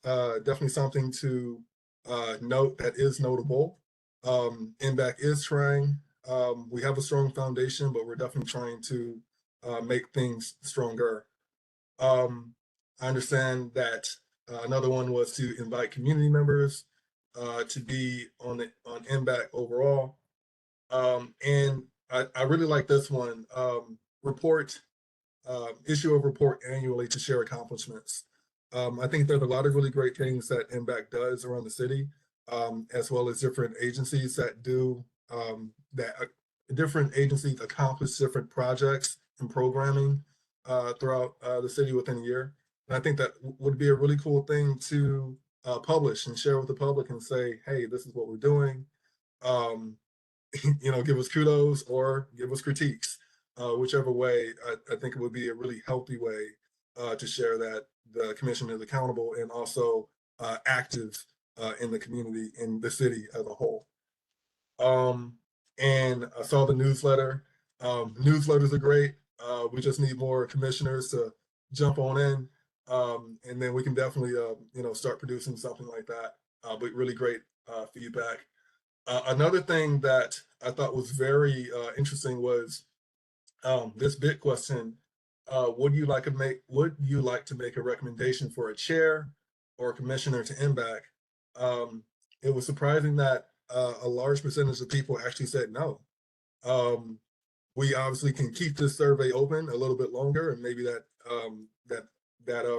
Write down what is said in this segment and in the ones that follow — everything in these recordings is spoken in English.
definitely something to note that is notable. NBAC is trying. We have a strong foundation, but we're definitely trying to make things stronger. I understand that another one was to invite community members to be on NBAC overall. And I really like this one. Issue a report annually to share accomplishments. I think there's a lot of really great things that NBAC does around the city, as well as different agencies that do different agencies accomplish different projects and programming throughout the city within a year. And I think that would be a really cool thing to publish and share with the public and say, hey, this is what we're doing. Give us kudos or give us critiques. Whichever way, I think it would be a really healthy way to share that the commission is accountable and also active in the community, in the city as a whole. And I saw the newsletter. Newsletters are great. We just need more commissioners to jump on in, and then we can definitely, start producing something like that. But really great feedback. Another thing that I thought was very interesting was this big question: would you like to make a recommendation for a chair or a commissioner to NBAC? It was surprising that a large percentage of people actually said no. We obviously can keep this survey open a little bit longer, and maybe that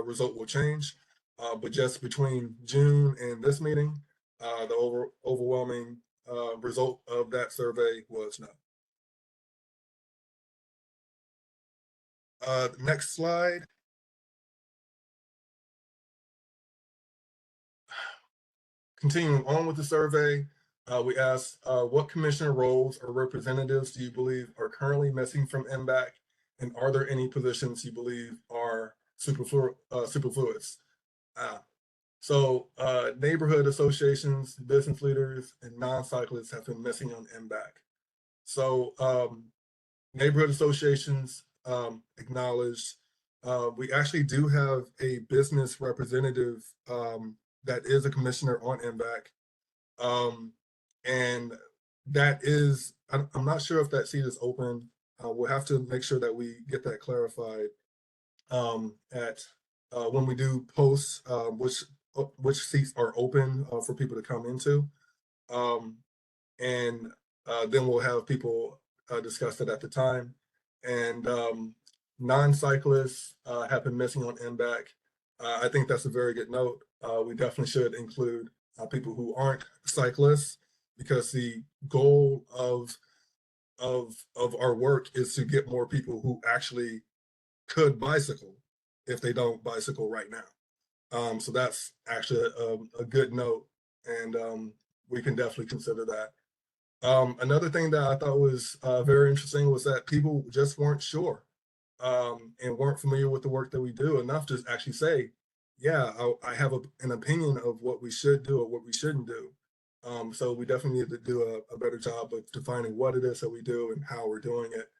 result will change. But just between June and this meeting, the overwhelming result of that survey was no. Next slide. Continuing on with the survey, we asked what commissioner roles or representatives do you believe are currently missing from NBAC, and are there any positions you believe are superfluous? So neighborhood associations, business leaders, and non-cyclists have been missing on NBAC. So neighborhood associations acknowledged. We actually do have a business representative that is a commissioner on NBAC. And that is, I'm not sure if that seat is open. We'll have to make sure that we get that clarified when we do post which seats are open for people to come into. And then we'll have people discuss it at the time. And non-cyclists have been missing on NBAC. I think that's a very good note. We definitely should include people who aren't cyclists, because the goal of our work is to get more people who actually could bicycle if they don't bicycle right now. So that's actually a good note, and we can definitely consider that. Another thing that I thought was very interesting was that people just weren't sure and weren't familiar with the work that we do enough to actually say, yeah, I have an opinion of what we should do or what we shouldn't do. So we definitely need to do a better job of defining what it is that we do and how we're doing it.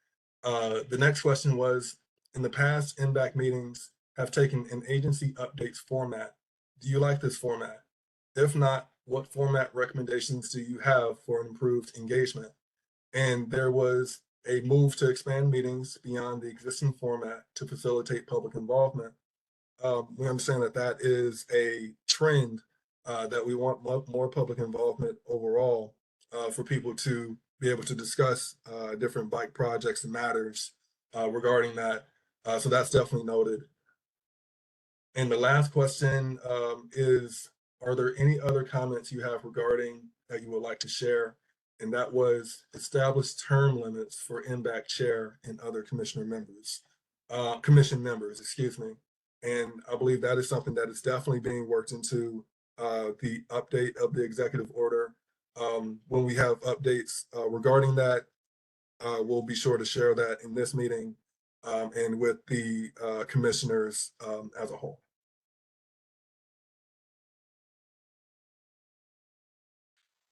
The next question was, in the past, NBAC meetings have taken an agency updates format. Do you like this format? If not, what format recommendations do you have for improved engagement? And there was a move to expand meetings beyond the existing format to facilitate public involvement. We understand that that is a trend, that we want more public involvement overall, for people to be able to discuss different bike projects and matters regarding that. So that's definitely noted. And the last question is, are there any other comments you have regarding that you would like to share? And that was establish term limits for NBAC chair and other commission members, excuse me. And I believe that is something that is definitely being worked into the update of the executive order. When we have updates regarding that, we'll be sure to share that in this meeting and with the commissioners as a whole.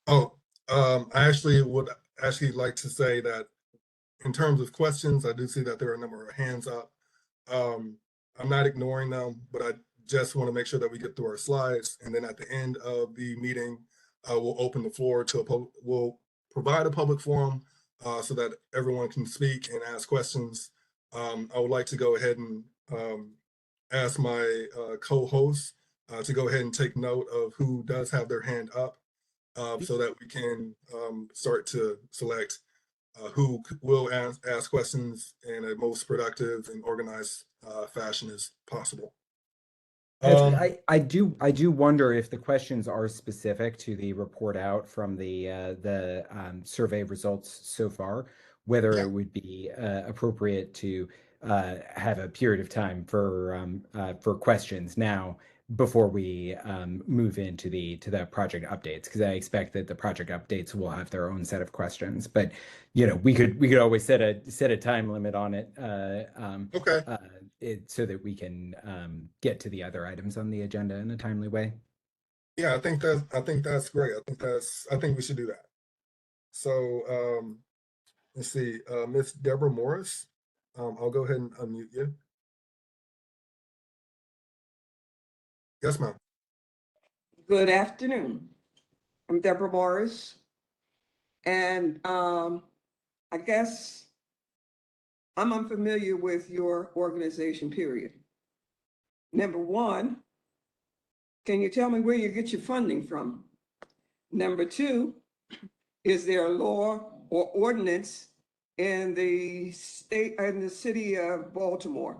Oh, I actually would like to say that in terms of questions, I do see that there are a number of hands up. I'm not ignoring them, but I just want to make sure that we get through our slides, and then at the end of the meeting, we'll open the floor to we'll provide a public forum so that everyone can speak and ask questions. I would like to go ahead and ask my co-hosts to go ahead and take note of who does have their hand up so that we can start to select who will ask questions in a most productive and organized fashion as possible. Actually, I do wonder if the questions are specific to the report out from the survey results so far, whether Yeah. it would be appropriate to have a period of time for questions now before we move into the project updates, because I expect that the project updates will have their own set of questions. But we could always set a time limit on it. Okay. So that we can get to the other items on the agenda in a timely way. Yeah, I think that's great. I think we should do that. So let's see, Miss Deborah Morris, I'll go ahead and unmute you. Yes, ma'am. Good afternoon. I'm Deborah Morris, and I guess I'm unfamiliar with your organization, period. Number one, can you tell me where you get your funding from? Number two, is there a law or ordinance in the state and the city of Baltimore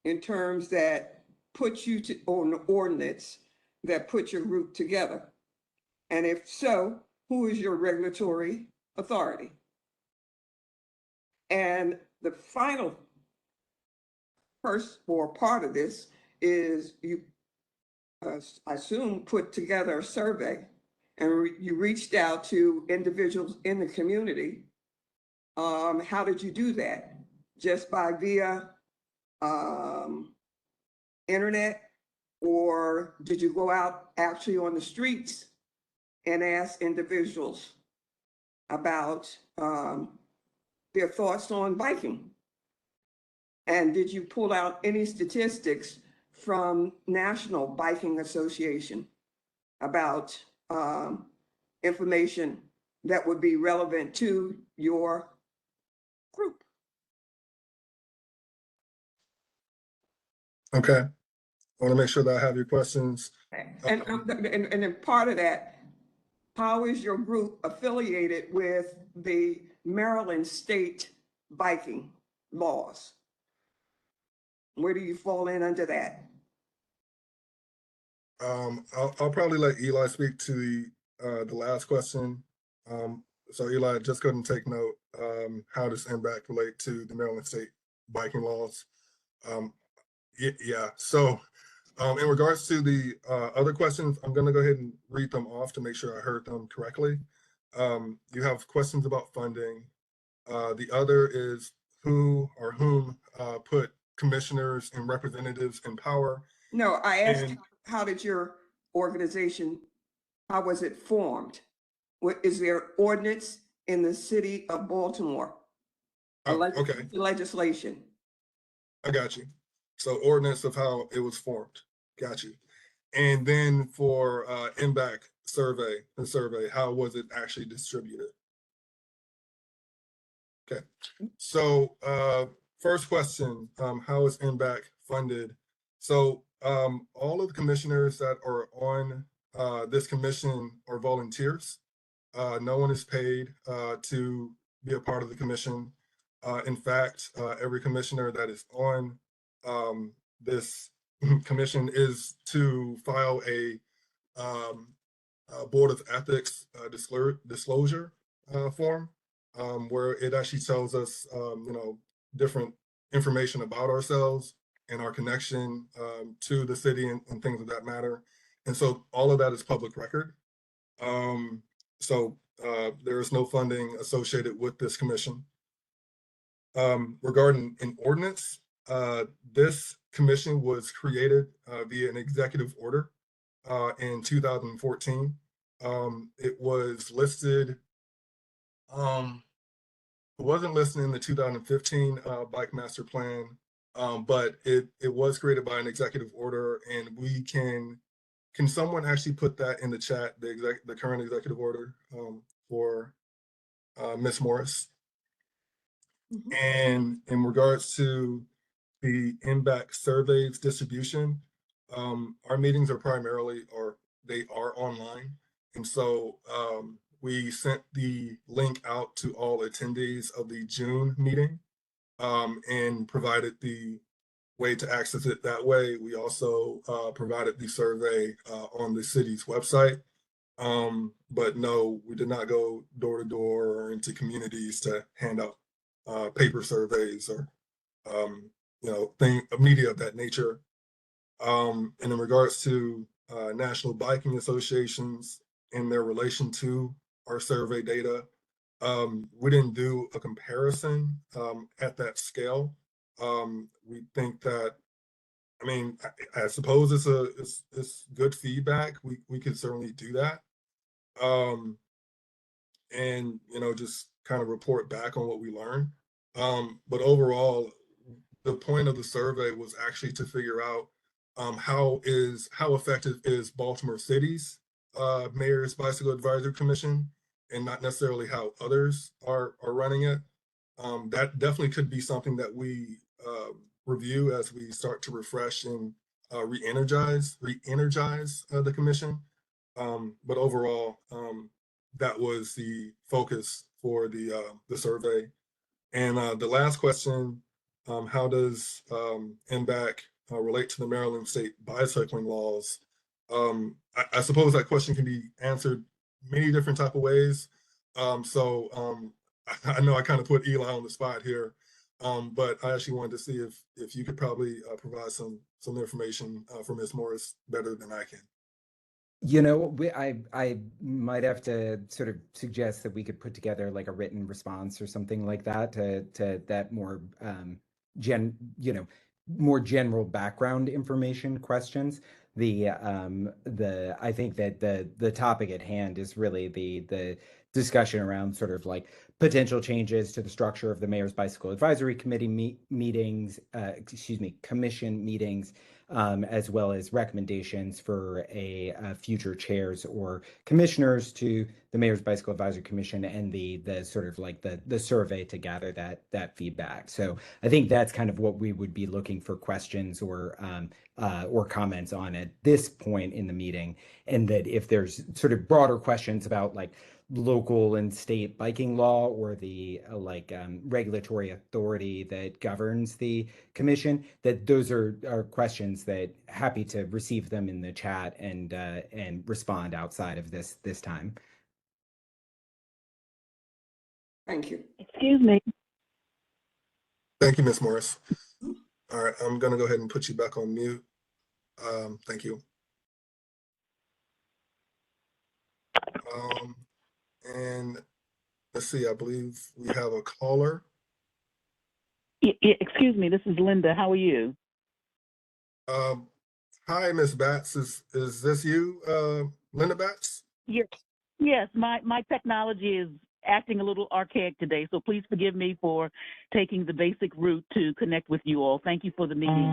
in terms that puts you on an ordinance that puts your group together? And if so, who is your regulatory authority? And the final first or part of this is you, I assume, put together a survey and you reached out to individuals in the community. How did you do that? Just via internet, or did you go out actually on the streets and ask individuals about their thoughts on biking? And did you pull out any statistics from National Biking Association about information that would be relevant to your group? Okay. I want to make sure that I have your questions. And then part of that, how is your group affiliated with the Maryland state biking laws? Where do you fall in under that? I'll probably let Eli speak to the last question. So Eli, just go ahead and take note. How does NBAC relate to the Maryland state biking laws? Yeah. So in regards to the other questions, I'm going to go ahead and read them off to make sure I heard them correctly. You have questions about funding. The other is who or whom put commissioners and representatives in power. No, I asked, how did your organization, how was it formed? What is there ordinance in the city of Baltimore? Okay. Legislation. I got you. So ordinance of how it was formed. Got you. And then for NBAC the survey, how was it actually distributed? Okay. So first question, how is NBAC funded? So all of the commissioners that are on this commission are volunteers. No one is paid to be a part of the commission. In fact, every commissioner that is on this commission is to file a Board of Ethics disclosure form where it actually tells us, different information about ourselves and our connection to the city and things of that matter. And so all of that is public record. So there is no funding associated with this commission. Regarding an ordinance, this commission was created via an executive order in 2014. It was listed, it wasn't listed in the 2015 Bike Master Plan. but it was created by an executive order, and we can someone actually put that in the chat, the current executive order for Ms. Morris? Mhm. And in regards to the MBAC surveys distribution, our meetings are primarily, or they are online. And so we sent the link out to all attendees of the June meeting and provided the way to access it that way. We also provided the survey on the city's website. But no, we did not go door to door or into communities to hand out paper surveys or media of that nature. And in regards to national biking associations in their relation to our survey data, we didn't do a comparison at that scale. We think that, I mean, I suppose it's good feedback. We could certainly do that. And just kind of report back on what we learn. But overall, the point of the survey was actually to figure out how effective is Baltimore City's Mayor's Bicycle Advisory Commission, and not necessarily how others are running it. That definitely could be something that we review as we start to refresh and re-energize the commission. But overall, that was the focus for the survey. And the last question, how does MBAC relate to the Maryland state bicycling laws? I suppose that question can be answered many different type of ways. I know I kind of put Eli on the spot here, but I actually wanted to see if you could probably provide some information for Ms. Morris better than I can. I might have to sort of suggest that we could put together like a written response or something like that to that more more general background information questions. I think that the topic at hand is really the discussion around sort of like potential changes to the structure of the Mayor's Bicycle Advisory Committee commission meetings, as well as recommendations for future chairs or commissioners to the Mayor's Bicycle Advisory Commission, and the sort of like the survey to gather that feedback. So I think that's kind of what we would be looking for questions or comments on at this point in the meeting, and that if there's sort of broader questions about like local and state biking law or the regulatory authority that governs the commission, that those are questions that happy to receive them in the chat and respond outside of this time. Thank you. Excuse me. Thank you, Ms. Morris. All right, I'm going to go ahead and put you back on mute. Thank you. And let's see, I believe we have a caller. Excuse me, this is Linda. How are you? Hi, Ms. Batts. Is this you, Linda Batts? Yes, my technology is acting a little archaic today, so please forgive me for taking the basic route to connect with you all. Thank you for the meeting.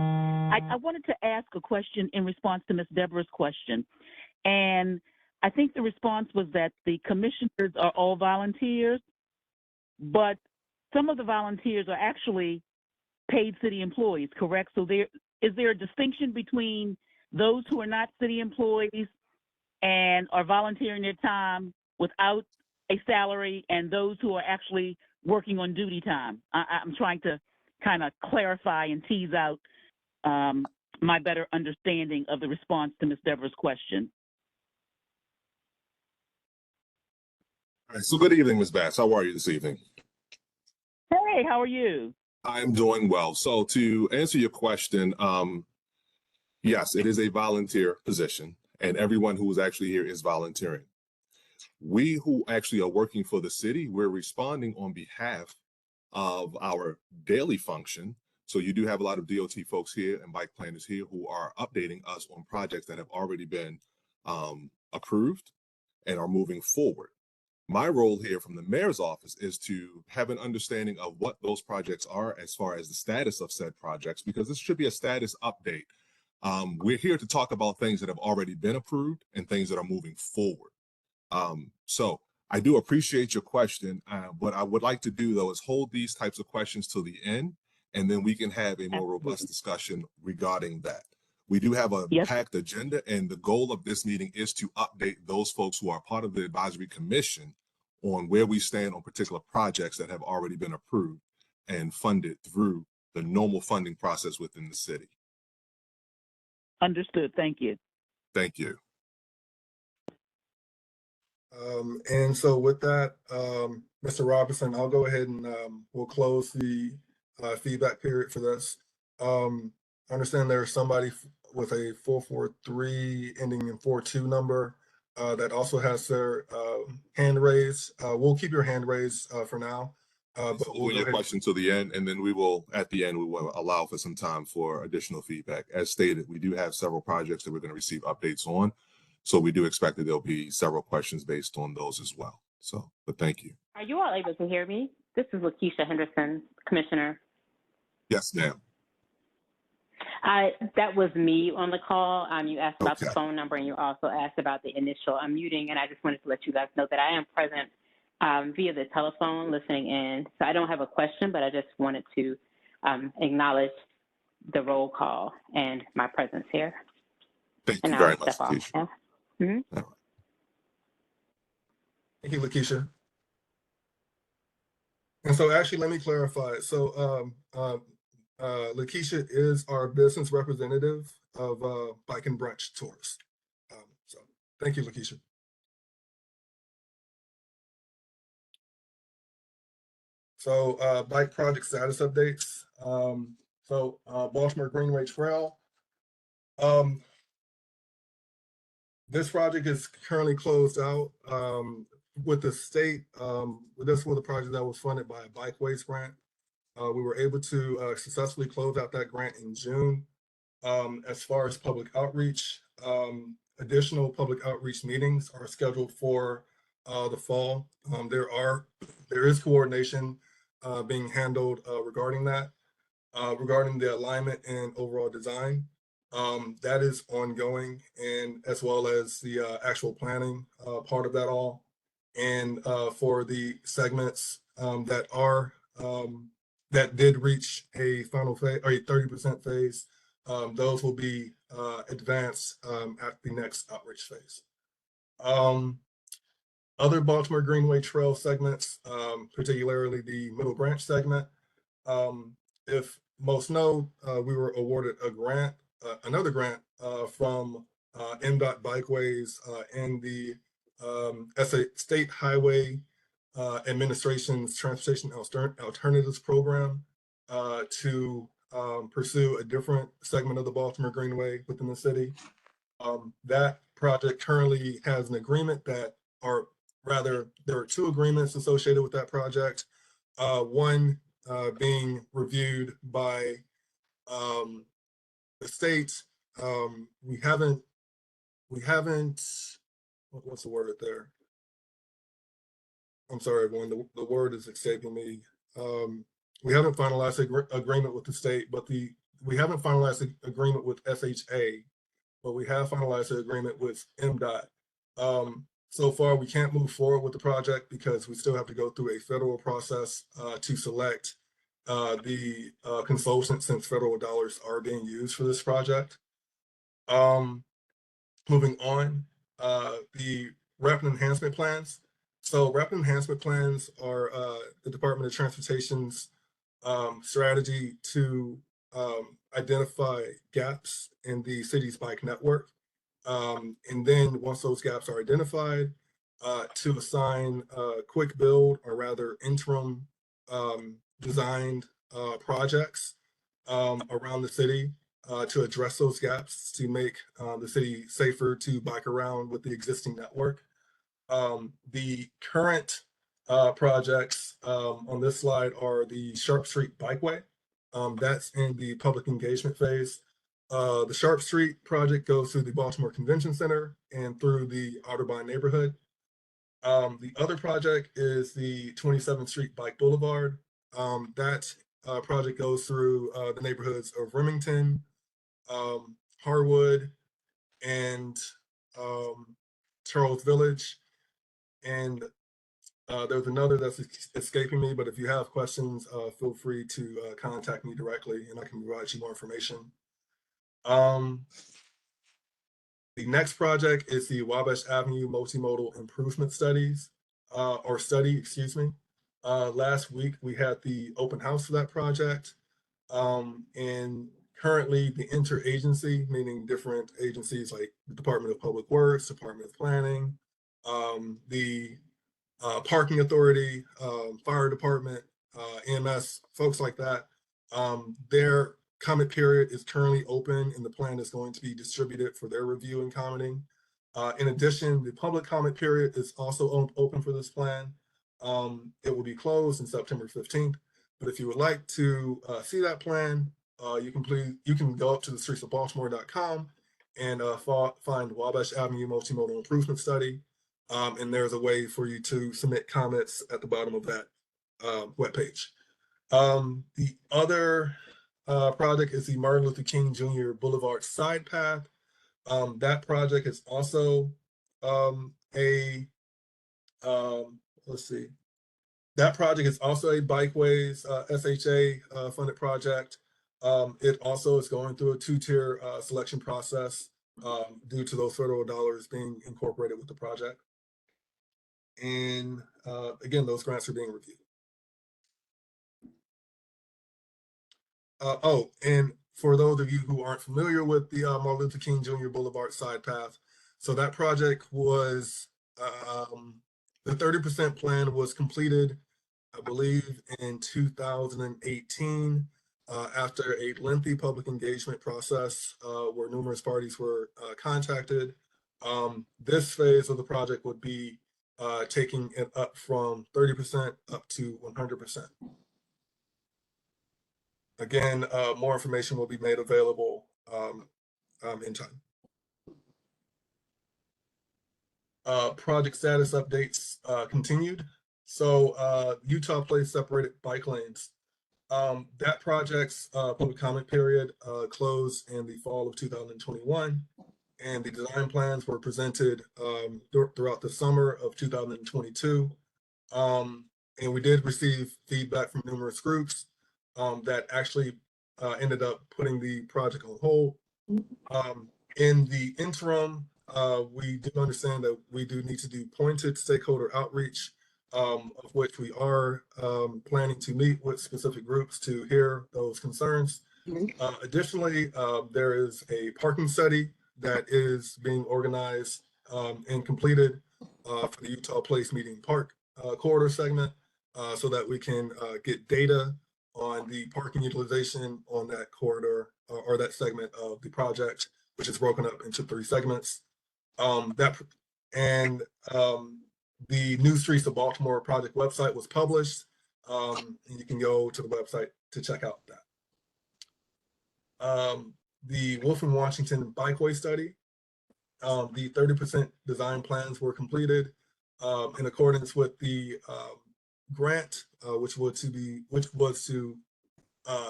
I wanted to ask a question in response to Ms. Deborah's question. And I think the response was that the commissioners are all volunteers, but some of the volunteers are actually paid city employees, correct? So is there a distinction between those who are not city employees and are volunteering their time without a salary, and those who are actually working on duty time? I'm trying to kind of clarify and tease out my better understanding of the response to Ms. Deborah's question. All right, so good evening, Ms. Bass. How are you this evening? Hey, how are you? I'm doing well. So to answer your question, yes, it is a volunteer position, and everyone who is actually here is volunteering. We who actually are working for the city, we're responding on behalf of our daily function. So you do have a lot of DOT folks here and bike planners here who are updating us on projects that have already been approved and are moving forward. My role here from the mayor's office is to have an understanding of what those projects are as far as the status of said projects, because this should be a status update. We're here to talk about things that have already been approved and things that are moving forward. So I do appreciate your question. What I would like to do though is hold these types of questions till the end, and then we can have a more robust discussion regarding that. We do have a Yes. packed agenda, and the goal of this meeting is to update those folks who are part of the advisory commission on where we stand on particular projects that have already been approved and funded through the normal funding process within the city. Understood. Thank you. Thank you. And so with that, Mr. Robinson, I'll go ahead and we'll close the feedback period for this. I understand there's somebody with a 443 ending in 42 number that also has their hand raised. We'll keep your hand raised for now. But So we'll hold go your ahead. question till the end, and then we will, at the end, we will allow for some time for additional feedback. As stated, we do have several projects that we're going to receive updates on. So we do expect that there'll be several questions based on those as well. So, but thank you. Are you all able to hear me? This is Lakeisha Henderson, Commissioner. Yes, ma'am. That was me on the call. You asked about the Okay. phone number, and you also asked about the initial unmuting, and I just wanted to let you guys know that I am present via the telephone listening in. So I don't have a question, but I just wanted to acknowledge the roll call and my presence here. Thank And you I'll very much, step off. Lakeisha. Yeah. Mhm. All right. Thank you, Lakeisha. And so actually, let me clarify. So Lakeisha is our business representative of Bike and Brunch Tours. So thank you, Lakeisha. So bike project status updates. Baltimore Greenway Trail. This project is currently closed out with the state. This was a project that was funded by a Bikeways grant. We were able to successfully close out that grant in June. As far as public outreach, additional public outreach meetings are scheduled for the fall. There is coordination being handled regarding that, regarding the alignment and overall design. That is ongoing, and as well as the actual planning part of that all. And for the segments that did reach a final phase or a 30% phase, those will be advanced at the next outreach phase. Other Baltimore Greenway Trail segments, particularly the Middle Branch segment. If most know, we were awarded a grant, another grant from MDOT Bikeways and the State Highway Administration's Transportation Alternatives Program to pursue a different segment of the Baltimore Greenway within the city. That project currently has an agreement there are two agreements associated with that project. One being reviewed by the state. We haven't, what's the word there? I'm sorry, everyone, the word is escaping me. We haven't finalized the agreement with the state, but we haven't finalized the agreement with SHA, but we have finalized the agreement with MDOT. So far, we can't move forward with the project because we still have to go through a federal process to select the consultant, since federal dollars are being used for this project. Moving on, the rapid enhancement plans. So rapid enhancement plans are the Department of Transportation's strategy to identify gaps in the city's bike network. And then once those gaps are identified, to assign quick build, or rather interim designed projects around the city to address those gaps, to make the city safer to bike around with the existing network. The current projects on this slide are the Sharp Street Bikeway. That's in the public engagement phase. The Sharp Street project goes through the Baltimore Convention Center and through the Otterbein neighborhood. The other project is the 27th Street Bike Boulevard. That project goes through the neighborhoods of Remington, Harwood, and Charles Village. And there's another that's escaping me, but if you have questions, feel free to contact me directly and I can provide you more information. The next project is the Wabash Avenue Multimodal Improvement Studies, excuse me. Last week we had the open house for that project. And currently the interagency, meaning different agencies like the Department of Public Works, Department of Planning, the Parking Authority, Fire Department, EMS, folks like that, their comment period is currently open and the plan is going to be distributed for their review and commenting. In addition, the public comment period is also open for this plan. It will be closed on September 15th. But if you would like to see that plan, you can go up to the streets of Baltimore.com and find Wabash Avenue Multimodal Improvement Study. And there's a way for you to submit comments at the bottom of that webpage. The other project is the Martin Luther King Jr. Boulevard Side Path. That project is also that project is also a Bikeways SHA funded project. It also is going through a two-tier selection process due to those federal dollars being incorporated with the project. And again, those grants are being reviewed. And for those of you who aren't familiar with the Martin Luther King Jr. Boulevard Side Path, so that project was, the 30% plan was completed, I believe, in 2018 after a lengthy public engagement process where numerous parties were contacted. This phase of the project would be taking it up from 30% up to 100%. Again, more information will be made available in time. Project status updates continued. So Utah Place separated bike lanes. That project's public comment period closed in the fall of 2021, and the design plans were presented throughout the summer of 2022. And we did receive feedback from numerous groups that actually ended up putting the project on hold. In the interim, we do understand that we do need to do pointed stakeholder outreach, of which we are planning to meet with specific groups to hear those concerns. Additionally, there is a parking study that is being organized and completed for the Utah Place Median Park corridor segment so that we can get data on the parking utilization on that corridor or that segment of the project, which is broken up into 3 segments. The New Streets of Baltimore project website was published, and you can go to the website to check out that. The Wolf and Washington Bikeway study, the 30% design plans were completed in accordance with the grant, which was to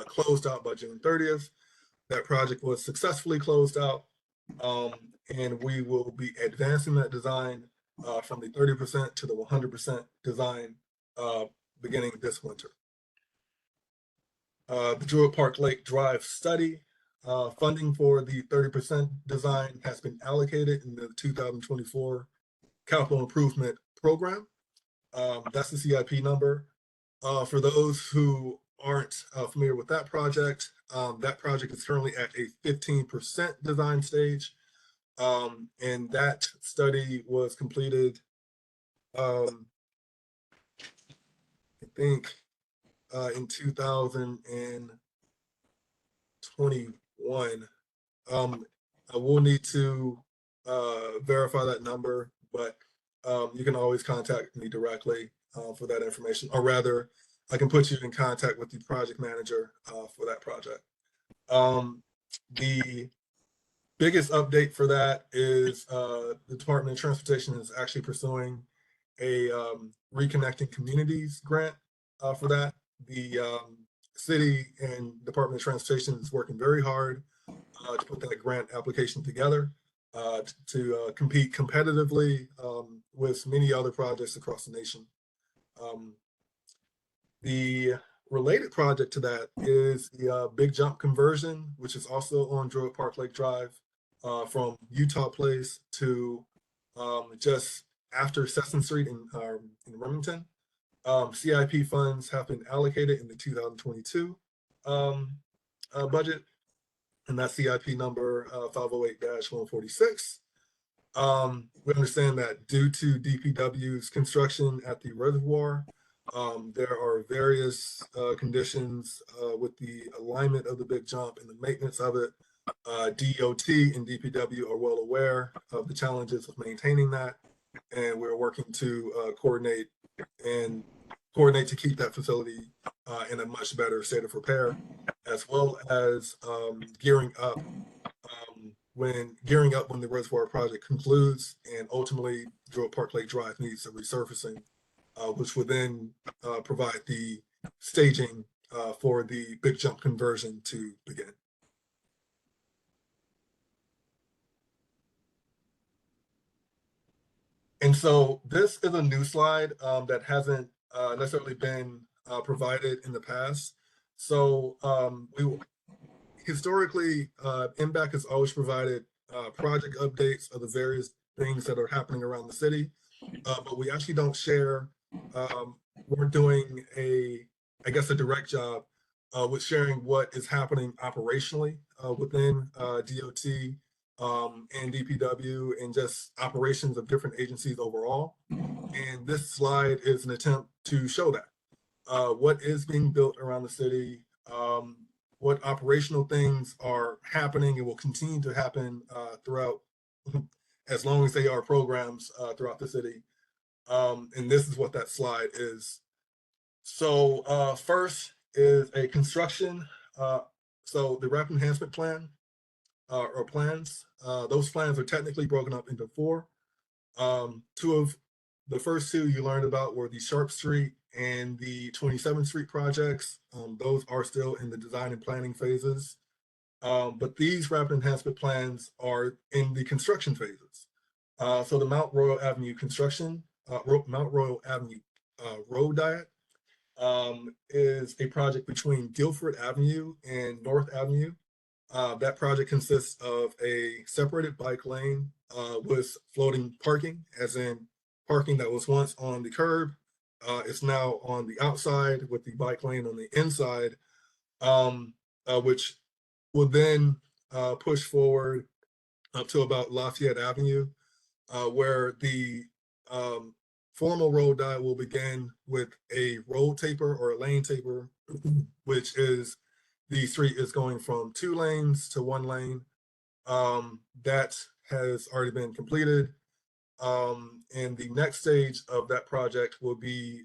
closed out by June 30th. That project was successfully closed out, and we will be advancing that design from the 30% to the 100% design beginning this winter. The Druid Park Lake Drive study, funding for the 30% design has been allocated in the 2024 capital improvement program. That's the CIP number. For those who aren't familiar with that project is currently at a 15% design stage. And that study was completed, I think, in 2021. I will need to verify that number, but you can always contact me directly for that information, or rather, I can put you in contact with the project manager for that project. The biggest update for that is the Department of Transportation is actually pursuing a Reconnecting Communities grant for that. The city and Department of Transportation is working very hard to put that grant application together to compete competitively with many other projects across the nation. The related project to that is the Big Jump conversion, which is also on Druid Park Lake Drive from Utah Place to just after Sesson Street in Remington. CIP funds have been allocated in the 2022 budget, and that's CIP number 508-146. We understand that due to DPW's construction at the reservoir, there are various conditions with the alignment of the Big Jump and the maintenance of it. DOT and DPW are well aware of the challenges of maintaining that, and we're working to coordinate to keep that facility in a much better state of repair, as well as gearing up when the reservoir project concludes, and ultimately Druid Park Lake Drive needs a resurfacing, which would then provide the staging for the Big Jump conversion to begin. And so this is a new slide that hasn't necessarily been provided in the past. So historically, MBAC has always provided project updates of the various things that are happening around the city, but we actually don't share. We're doing a direct job with sharing what is happening operationally within DOT and DPW and just operations of different agencies overall. And this slide is an attempt to show that what is being built around the city, what operational things are happening and will continue to happen throughout, as long as they are programs throughout the city. And this is what that slide is. So first is a construction. So the rapid enhancement plan or plans, those plans are technically broken up into four. The first two you learned about were the Sharp Street and the 27th Street projects. Those are still in the design and planning phases. But these rapid enhancement plans are in the construction phases. So the Mount Royal Avenue construction, Mount Royal Avenue road diet is a project between Guilford Avenue and North Avenue. That project consists of a separated bike lane with floating parking, as in parking that was once on the curb. It's now on the outside with the bike lane on the inside, which will then push forward up to about Lafayette Avenue, where the formal road diet will begin with a road taper or a lane taper, which is the street is going from 2 lanes to 1 lane. That has already been completed. And the next stage of that project will be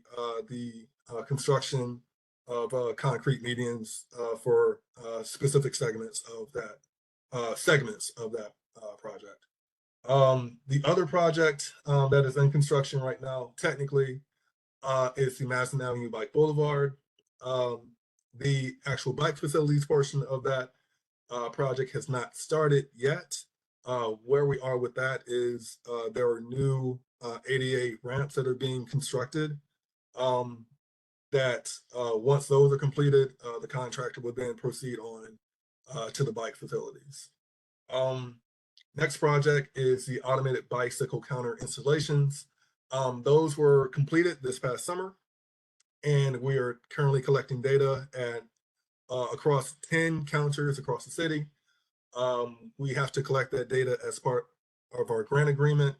the construction of concrete medians for specific segments of that project. The other project that is in construction right now, technically, is the Madison Avenue Bike Boulevard. The actual bike facilities portion of that project has not started yet. Where we are with that is there are new ADA ramps that are being constructed that once those are completed, the contractor will then proceed on to the bike facilities. Next project is the automated bicycle counter installations. Those were completed this past summer, and we are currently collecting data at across 10 counters across the city. We have to collect that data as part of our grant agreement,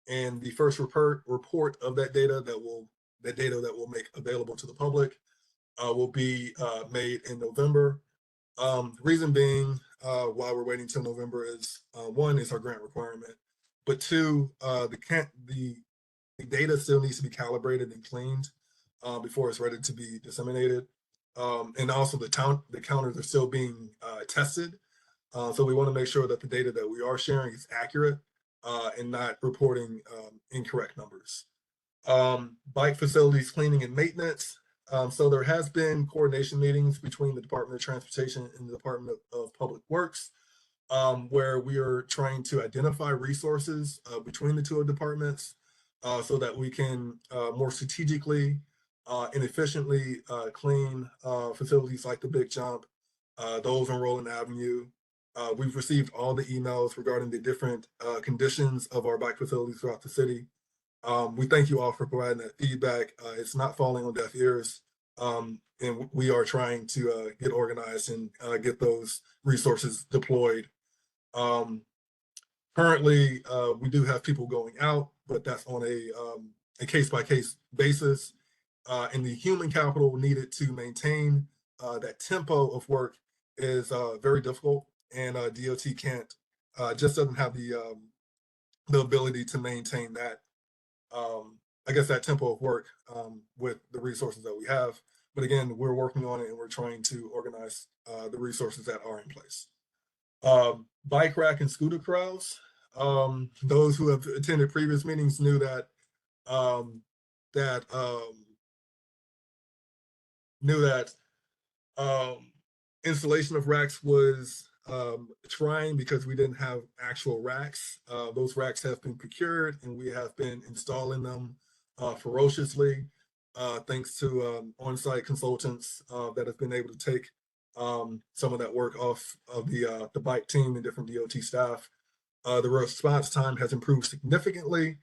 and the first report of that data that will make available to the public will be made in November. Reason being why we're waiting till November is one is our grant requirement, but two, the data still needs to be calibrated and cleaned before it's ready to be disseminated. And also the counters are still being tested. So we want to make sure that the data that we are sharing is accurate and not reporting incorrect numbers. Bike facilities cleaning and maintenance. So there has been coordination meetings between the Department of Transportation and the Department of Public Works, where we are trying to identify resources between the two departments so that we can more strategically and efficiently clean facilities like the Big Jump, those on Roland Avenue. We've received all the emails regarding the different conditions of our bike facilities throughout the city. We thank you all for providing that feedback. It's not falling on deaf ears, and we are trying to get organized and get those resources deployed. Currently, we do have people going out, but that's on a case-by-case basis. And the human capital needed to maintain that tempo of work is very difficult, and DOT can't, just doesn't have the ability to maintain that, I guess, that tempo of work with the resources that we have. But again, we're working on it, and we're trying to organize the resources that are in place. Bike rack and scooter corrals. Those who have attended previous meetings knew that installation of racks was trying because we didn't have actual racks. Those racks have been procured, and we have been installing them ferociously, thanks to on-site consultants that have been able to take some of that work off of the bike team and different DOT staff. The response time has improved significantly.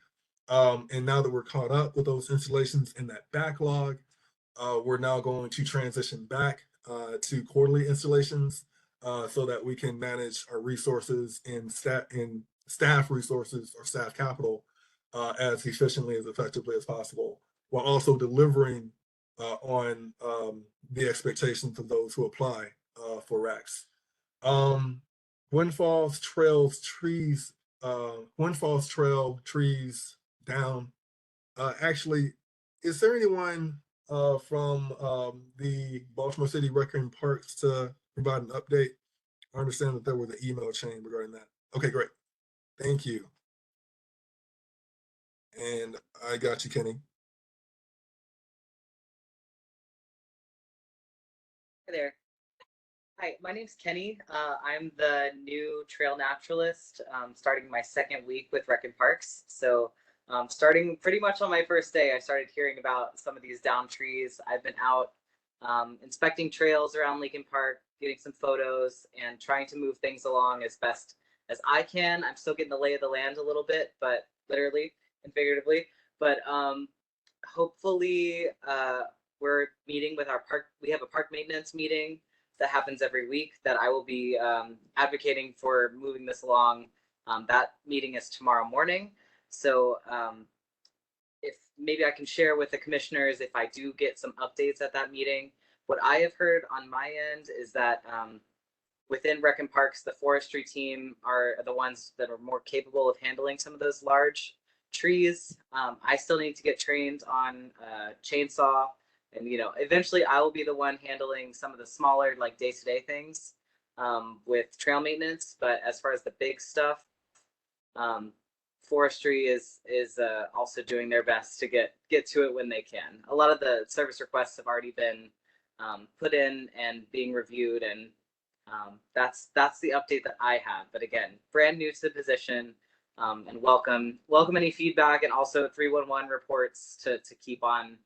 And now that we're caught up with those installations in that backlog, we're now going to transition back to quarterly installations so that we can manage our resources and staff resources or staff capital as efficiently, as effectively as possible, while also delivering on the expectations of those who apply for racks. Windfalls Trail trees down. Actually, is there anyone from the Baltimore City Rec Parks to provide an update? I understand that there was an email chain regarding that. Okay, great. Thank you. And I got you, Kenny. Hi there. Hi, my name's Kenny. I'm the new trail naturalist, starting my second week with Rec and Parks. So starting pretty much on my first day, I started hearing about some of these down trees. I've been out inspecting trails around Lincoln Park, getting some photos, and trying to move things along as best as I can. I'm still getting the lay of the land a little bit, but literally and figuratively. But hopefully we're meeting with our park. We have a park maintenance meeting that happens every week that I will be advocating for moving this along. That meeting is tomorrow morning. So if maybe I can share with the commissioners if I do get some updates at that meeting. What I have heard on my end is that within Rec and Parks, the forestry team are the ones that are more capable of handling some of those large trees. I still need to get trained on chainsaw, and eventually I will be the one handling some of the smaller, like day-to-day things with trail maintenance. But as far as the big stuff, forestry is also doing their best to get to it when they can. A lot of the service requests have already been put in and being reviewed, and that's the update that I have. But again, brand new to the position, and welcome any feedback, and also 311 reports to keep on.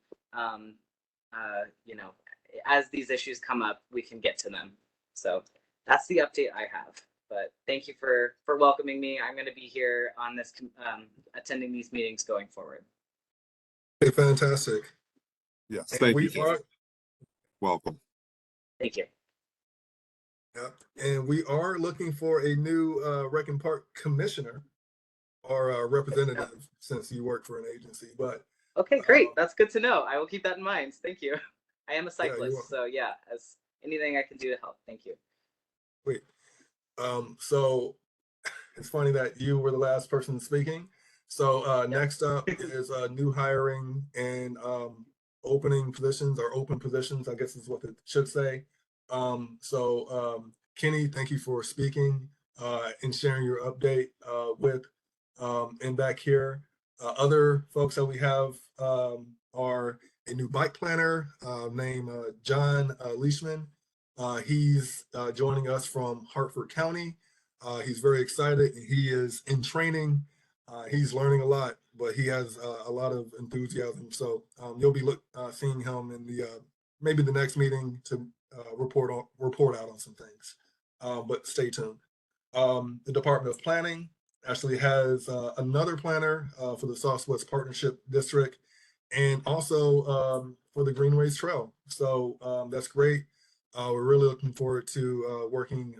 As these issues come up, we can get to them. So that's the update I have. But thank you for welcoming me. I'm going to be here on this, attending these meetings going forward. Okay, fantastic. Yes, And thank we you. are, Welcome. Thank you. yeah, and we are looking for a new Rec and Park commissioner or representative, since you work for an agency. But Okay, great. That's good to know. I will keep that in mind. Thank you. I am a Yeah, you're cyclist, welcome. so yeah, as anything I can do to help. Thank you. Wait, so it's funny that you were the last person speaking. So next up is new hiring and opening positions, or open positions, I guess is what it should say. Kenny, thank you for speaking and sharing your update with and back here. Other folks that we have are a new bike planner named John Leishman. He's joining us from Hartford County. He's very excited. He is in training. He's learning a lot, but he has a lot of enthusiasm. So you'll be seeing him in the maybe the next meeting to report out on some things. But stay tuned. The Department of Planning actually has another planner for the Southwest Partnership District, and also for the Greenways Trail. So that's great. We're really looking forward to working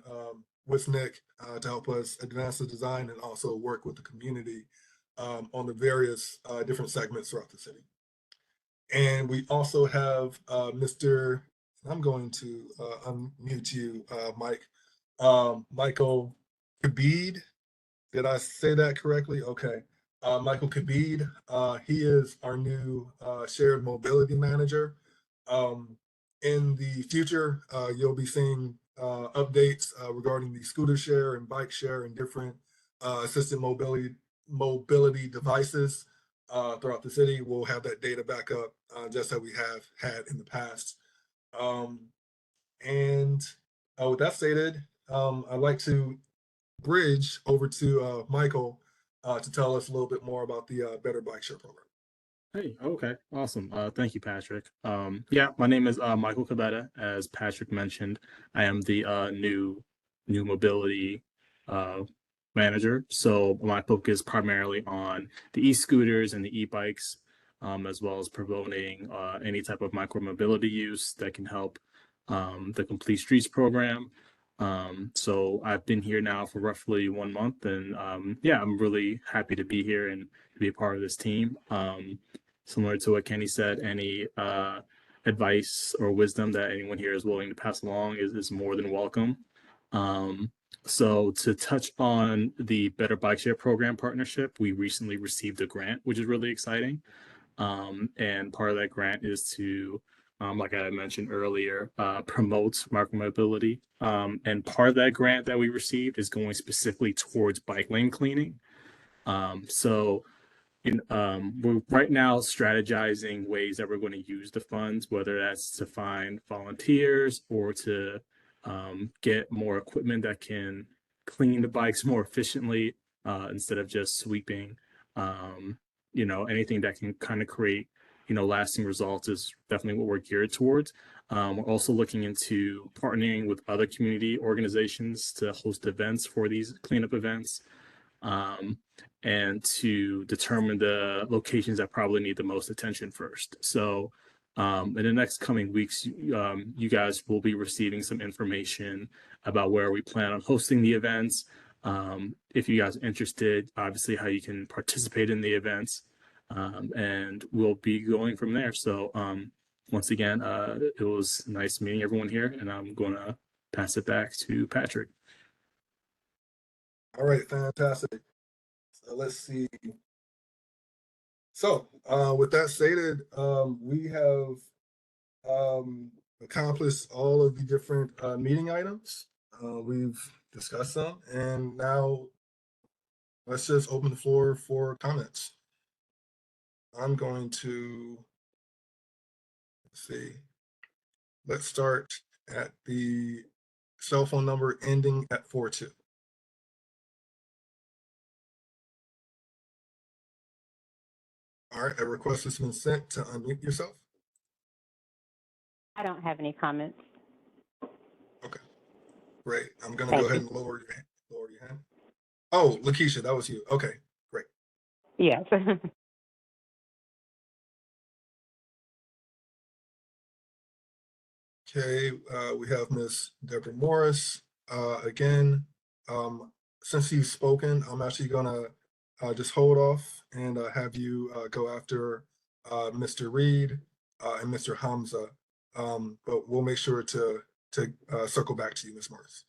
with Nick to help us advance the design and also work with the community on the various different segments throughout the city. And we also have Mr. I'm going to unmute you, Mike. Michael Kabid. Did I say that correctly? Okay. Michael Kabid. He is our new shared mobility manager. In the future, you'll be seeing updates regarding the scooter share and bike share and different assisted mobility devices throughout the city. We'll have that data back up just as we have had in the past. And with that stated, I'd like to bridge over to Michael to tell us a little bit more about the Better Bike Share program. Hey, okay, awesome. Thank you, Patrick. Yeah, my name is Michael Cabetta. As Patrick mentioned, I am the new mobility manager. So my focus primarily on the e-scooters and the e-bikes, as well as promoting any type of micro-mobility use that can help the Complete Streets program. So I've been here now for roughly 1 month, and yeah, I'm really happy to be here and to be a part of this team. Similar to what Kenny said, any advice or wisdom that anyone here is willing to pass along is more than welcome. So to touch on the Better Bike Share program partnership, we recently received a grant, which is really exciting. And part of that grant is to, like I mentioned earlier, promote micromobility. And part of that grant that we received is going specifically towards bike lane cleaning. So we're right now strategizing ways that we're going to use the funds, whether that's to find volunteers or to get more equipment that can clean the bikes more efficiently instead of just sweeping. Anything that can kind of create lasting results is definitely what we're geared towards. We're also looking into partnering with other community organizations to host events for these cleanup events. And to determine the locations that probably need the most attention first. So in the next coming weeks, you guys will be receiving some information about where we plan on hosting the events. If you guys are interested, obviously how you can participate in the events, and we'll be going from there. So once again, it was nice meeting everyone here, and I'm going to pass it back to Patrick. All right, fantastic. So let's see. So with that stated, we have accomplished all of the different meeting items. We've discussed them, and now let's just open the floor for comments. I'm going to, let's see, let's start at the cell phone number ending at 42. All right, a request has been sent to unmute yourself. I don't have any comments. Okay, great. I'm gonna go ahead and lower your hand. Oh, Lakeisha, that was you. Okay, great. Yes. Okay, we have Miss Deborah Morris. Again, since you've spoken, I'm actually gonna just hold off and have you go after Mr. Reed and Mr. Hamza, but we'll make sure to circle back to you, Ms. Morris.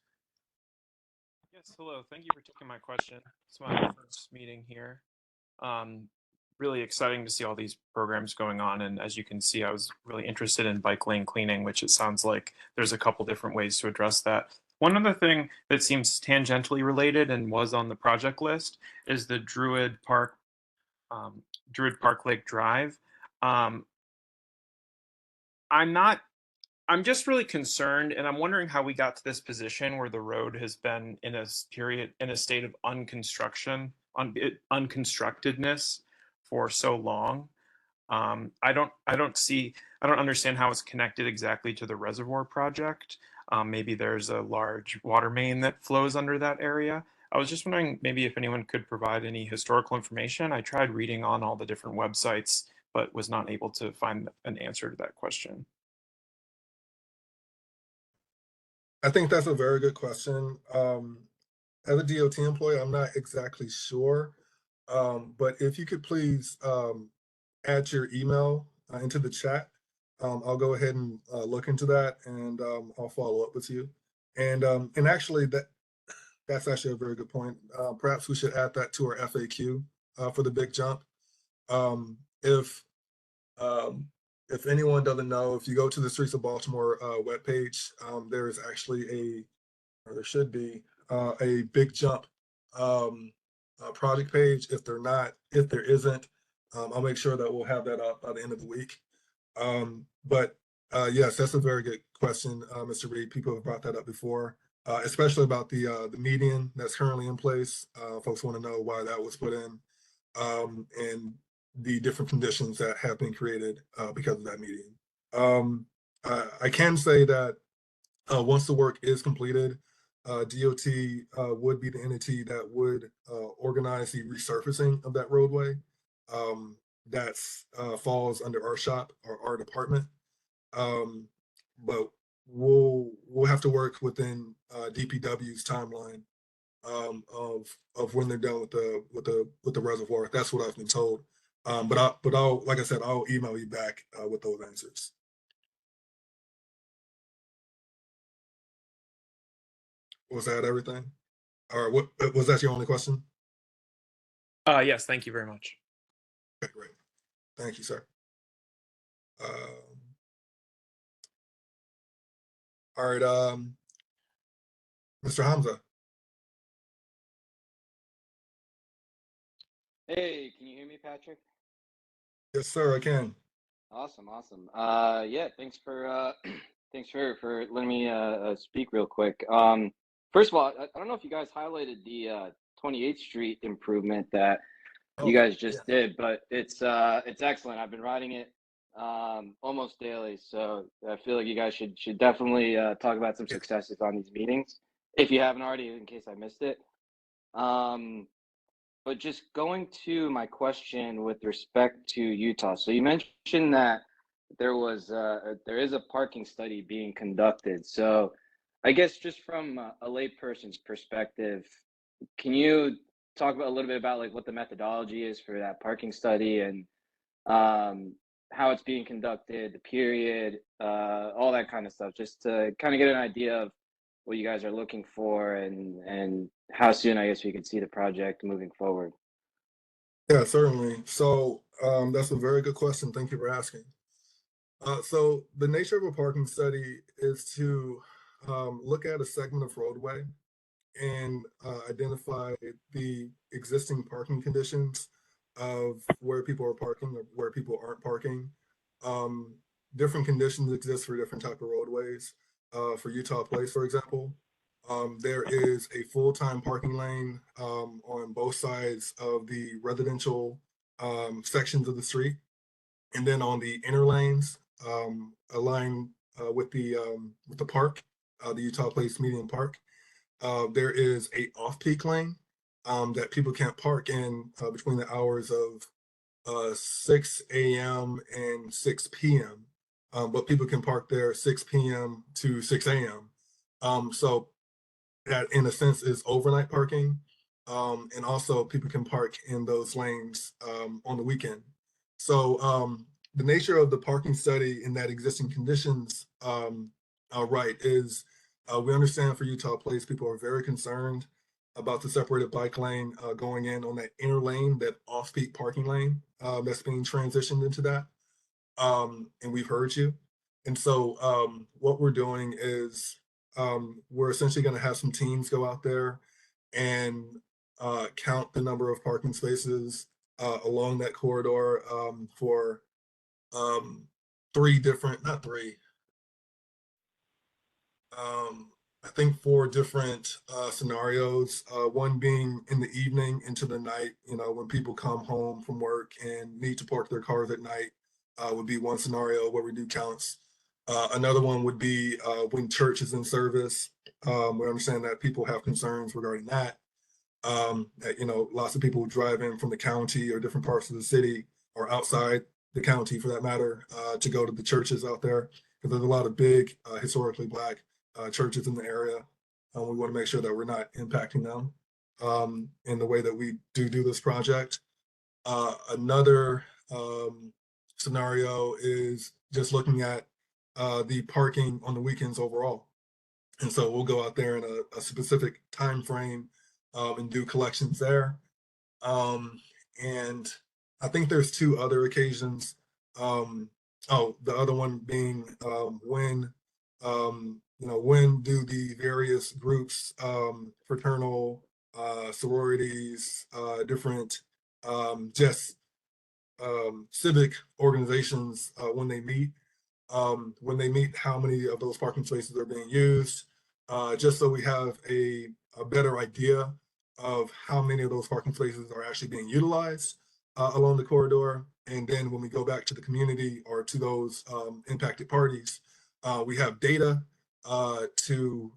Yes, hello. Thank you for taking my question. It's my first meeting here. Really exciting to see all these programs going on. And as you can see, I was really interested in bike lane cleaning, which it sounds like there's a couple different ways to address that. One other thing that seems tangentially related and was on the project list is the Druid Park Lake Drive. I'm just really concerned, and I'm wondering how we got to this position where the road has been in a state of unconstructedness for so long. I don't understand how it's connected exactly to the reservoir project. Maybe there's a large water main that flows under that area. I was just wondering maybe if anyone could provide any historical information. I tried reading on all the different websites, but was not able to find an answer to that question. I think that's a very good question. As a DOT employee, I'm not exactly sure, but if you could please add your email into the chat, I'll go ahead and look into that, and I'll follow up with you. And actually, that's actually a very good point. Perhaps we should add that to our FAQ for the big jump. If anyone doesn't know, if you go to the Streets of Baltimore webpage, there is actually there should be a big jump project page. If there isn't, I'll make sure that we'll have that up by the end of the week. But yes, that's a very good question, Mr. Reed. People have brought that up before, especially about the median that's currently in place. Folks want to know why that was put in, and the different conditions that have been created because of that median. I can say that once the work is completed, DOT would be the entity that would organize the resurfacing of that roadway. That falls under our shop or our department. But we'll have to work within DPW's timeline of when they're done with the reservoir. That's what I've been told. But I'll like I said, I'll email you back with those answers. Was that everything? Or what was that your only question? Yes, thank you very much. Okay, great. Thank you, sir. All right, Mr. Hamza. Hey, can you hear me, Patrick? Yes, sir, I can. Awesome. Yeah, thanks for letting me speak real quick. First of all, I don't know if you guys highlighted the 28th Street improvement that you guys just did, but it's excellent. I've been riding it almost daily, so I feel like you guys should definitely talk about some successes on these meetings if you haven't already, in case I missed it. But just going to my question with respect to Utah. So you mentioned that there is a parking study being conducted. So I guess just from a layperson's perspective, can you talk about a little bit about like what the methodology is for that parking study and how it's being conducted, the period, all that kind of stuff, just to kind of get an idea of what you guys are looking for and how soon I guess we could see the project moving forward. Yeah, certainly. So that's a very good question. Thank you for asking. So the nature of a parking study is to look at a segment of roadway and identify the existing parking conditions of where people are parking or where people aren't parking. Different conditions exist for different type of roadways. For Utah Place, for example, there is a full-time parking lane on both sides of the residential sections of the street. And then on the inner lanes, aligned with the park, the Utah Place Median Park, there is a off-peak lane that people can't park in between the hours of 6 a.m. and 6 p.m. But people can park there 6 p.m. to 6 a.m. So that, in a sense, is overnight parking. And also people can park in those lanes on the weekend. So the nature of the parking study in that existing conditions, right, is we understand for Utah Place, people are very concerned about the separated bike lane going in on that inner lane, that off-peak parking lane that's being transitioned into that. And we've heard you. And so what we're doing is we're essentially going to have some teams go out there and count the number of parking spaces along that corridor for I think 4 different scenarios. One being in the evening into the night, when people come home from work and need to park their cars at night, would be one scenario where we do counts. Another one would be when church is in service. We understand that people have concerns regarding that. That, lots of people drive in from the county or different parts of the city or outside the county for that matter to go to the churches out there, because there's a lot of big historically Black churches in the area. We want to make sure that we're not impacting them in the way that we do this project. Another scenario is just looking at the parking on the weekends overall. And so we'll go out there in a specific time frame and do collections there. And I think there's 2 other occasions. The other one being when do the various groups, fraternal, sororities, different just civic organizations, when they meet, how many of those parking spaces are being used, just so we have a better idea of how many of those parking spaces are actually being utilized along the corridor. And then when we go back to the community or to those impacted parties, we have data to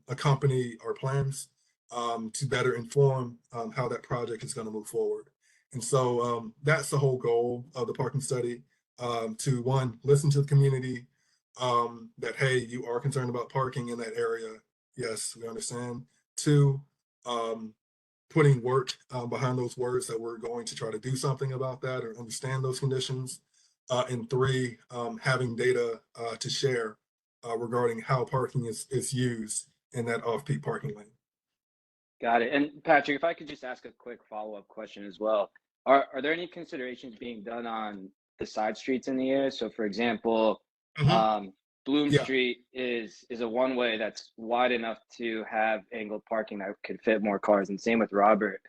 accompany our plans to better inform how that project is going to move forward. And so that's the whole goal of the parking study, to one, listen to the community that, hey, you are concerned about parking in that area. Yes, we understand. 2, putting work behind those words that we're going to try to do something about that or understand those conditions. And 3, having data to share regarding how parking is used in that off-peak parking lane. Got it. And Patrick, if I could just ask a quick follow-up question as well. Are there any considerations being done on the side streets in the area? So for example, Bloom Yeah. Street is a one-way that's wide enough to have angled parking that could fit more cars, and same with Robert.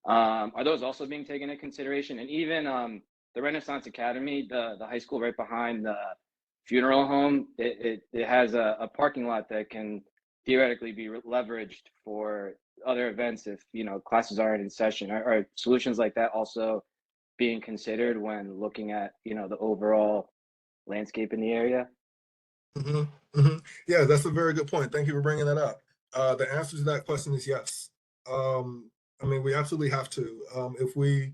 Are those also being taken into consideration? And even the Renaissance Academy, the high school right behind the funeral home, it has a parking lot that can theoretically be leveraged for other events if classes aren't in session. Are solutions like that also being considered when looking at the overall landscape in the area? Yeah, that's a very good point. Thank you for bringing that up. The answer to that question is yes. I mean, we absolutely have to. If we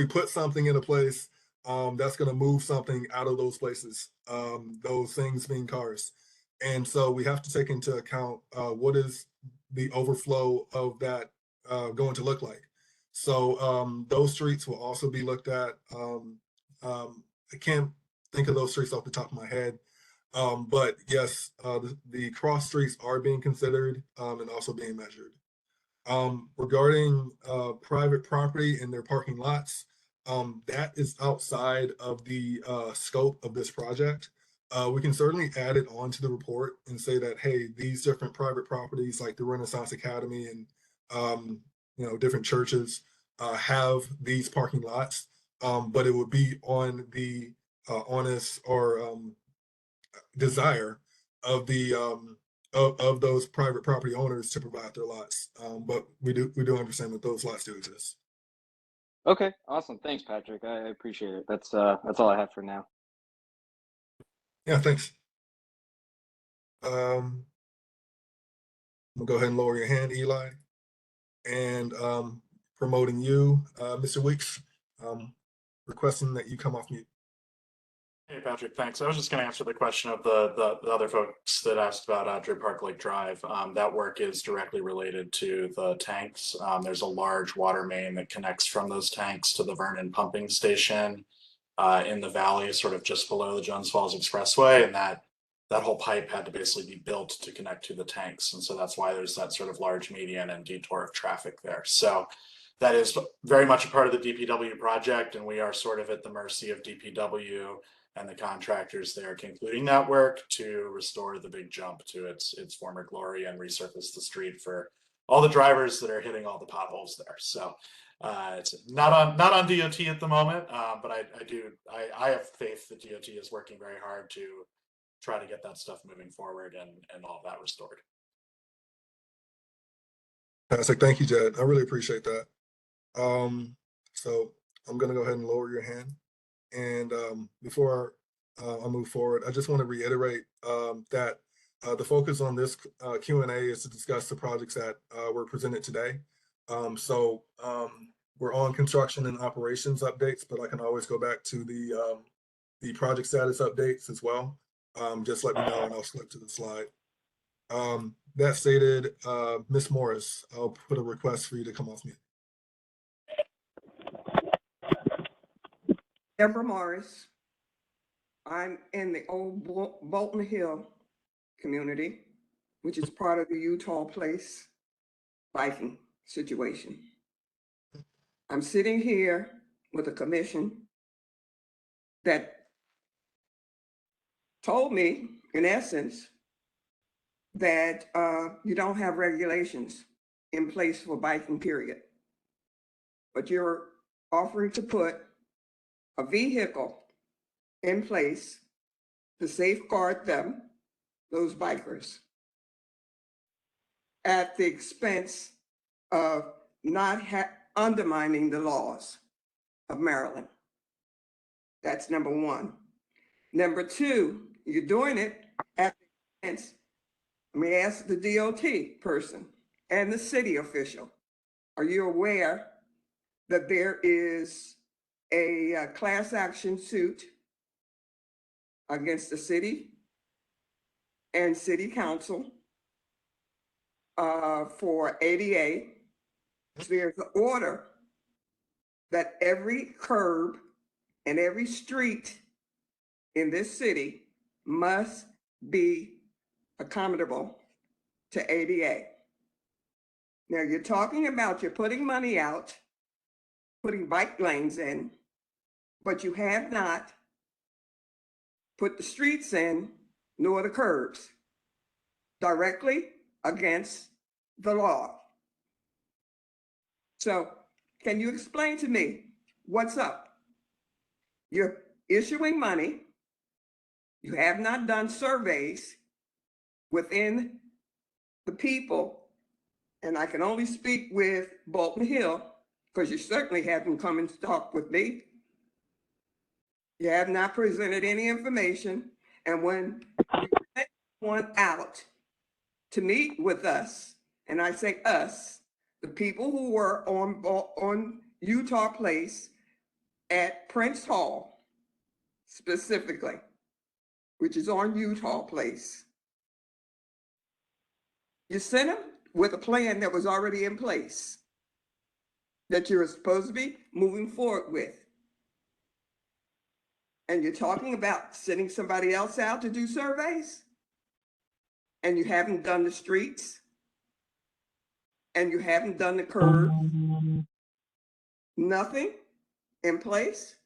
put something in a place that's going to move something out of those places, those things being cars, and so we have to take into account what is the overflow of that going to look like. So those streets will also be looked at. I can't think of those streets off the top of my head. But yes, the cross streets are being considered and also being measured. Regarding private property and their parking lots, that is outside of the scope of this project. We can certainly add it onto the report and say that, hey, these different private properties like the Renaissance Academy and different churches have these parking lots, but it would be on the honest or desire of the of those private property owners to provide their lots. But we do understand that those lots do exist. Okay, awesome. Thanks, Patrick. I appreciate it. That's all I have for now. Yeah, thanks. I'm gonna go ahead and lower your hand, Eli, and promoting you, Mr. Weeks, requesting that you come off mute. Hey, Patrick, thanks. I was just going to answer the question of the other folks that asked about Drip Park Lake Drive. That work is directly related to the tanks. There's a large water main that connects from those tanks to the Vernon pumping station in the valley, sort of just below the Jones Falls Expressway. And that whole pipe had to basically be built to connect to the tanks. And so that's why there's that sort of large median and detour of traffic there. So that is very much a part of the DPW project. And we are sort of at the mercy of DPW and the contractors there concluding that work to restore the big jump to its former glory and resurface the street for all the drivers that are hitting all the potholes there. So it's not on DOT at the moment, but I have faith that DOT is working very hard to try to get that stuff moving forward and all of that restored. Fantastic. Thank you, Jed. I really appreciate that. So I'm going to go ahead and lower your hand. And before I move forward, I just want to reiterate that the focus on this Q&A is to discuss the projects that were presented today. We're on construction and operations updates, but I can always go back to the project status updates as well. Just let me know and I'll slip to the slide. That stated, Ms. Morris, I'll put a request for you to come off mute. Deborah Morris. I'm in the old Bolton Hill community, which is part of the Utah Place biking situation. I'm sitting here with a commission that told me, in essence, that you don't have regulations in place for biking, period. But you're offering to put a vehicle in place to safeguard them, those bikers, at the expense of not undermining the laws of Maryland. That's number one. Number two, you're doing it at the expense. Let me ask the DOT person and the city official. Are you aware that there is a class action suit against the city and city council for ADA? There's an order that every curb and every street in this city must be accommodable to ADA. Now you're talking about you're putting money out, putting bike lanes in, but you have not put the streets in nor the curbs, directly against the law. So can you explain to me what's up? You're issuing money. You have not done surveys within the people, and I can only speak with Bolton Hill because you certainly haven't come and talked with me. You have not presented any information, and when you sent one out to meet with us, and I say us, the people who were on Utah Place at Prince Hall specifically, which is on Utah Place, you sent them with a plan that was already in place that you're supposed to be moving forward with. And you're talking about sending somebody else out to do surveys, and you haven't done the streets, and you haven't done the curb, nothing in place.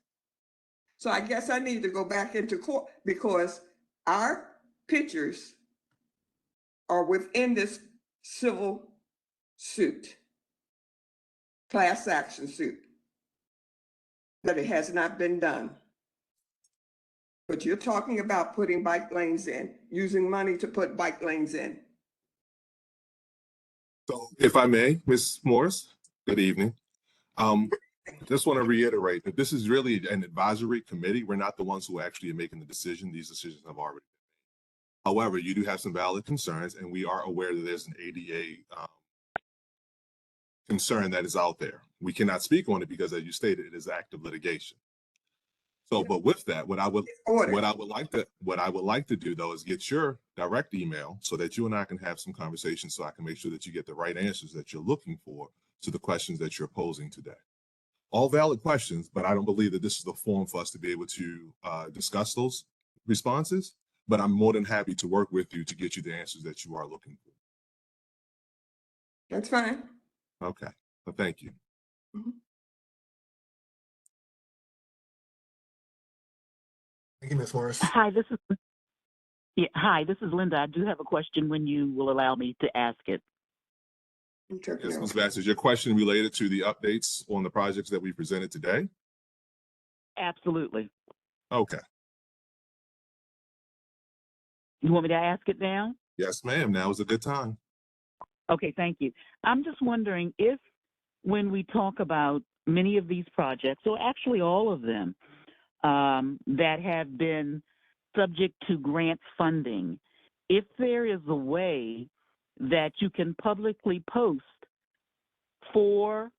So I guess I need to go back into court because our pictures are within this civil suit, class action suit, that it has not been done. But you're talking about putting bike lanes in, using money to put bike lanes in. So if I may, Ms. Morris, good evening. Just want to reiterate that this is really an advisory committee. We're not the ones who actually are making the decision. These decisions have already been made. However, you do have some valid concerns, and we are aware that there's an ADA concern that is out there. We cannot speak on it because, as you stated, it is active litigation. So, but with that, what I would like to do though is get your direct email so that you and I can have some conversations, so I can make sure that you get the right answers that you're looking for to the questions that you're posing today. All valid questions, but I don't believe that this is the forum for us to be able to discuss those responses. But I'm more than happy to work with you to get you the answers that you are looking for. That's fine. Okay, well, thank you. Mhm. Thank you, Ms. Morris. Hi, this is Linda. I do have a question when you will allow me to ask it. Yes, Ms. Bass, is your question related to the updates on the projects that we presented today? Absolutely. Okay. You want me to ask it now? Yes, ma'am. Now is a good time. Okay, thank you. I'm just wondering if when we talk about many of these projects, or actually all of them, that have been subject to grant funding, if there is a way that you can publicly post for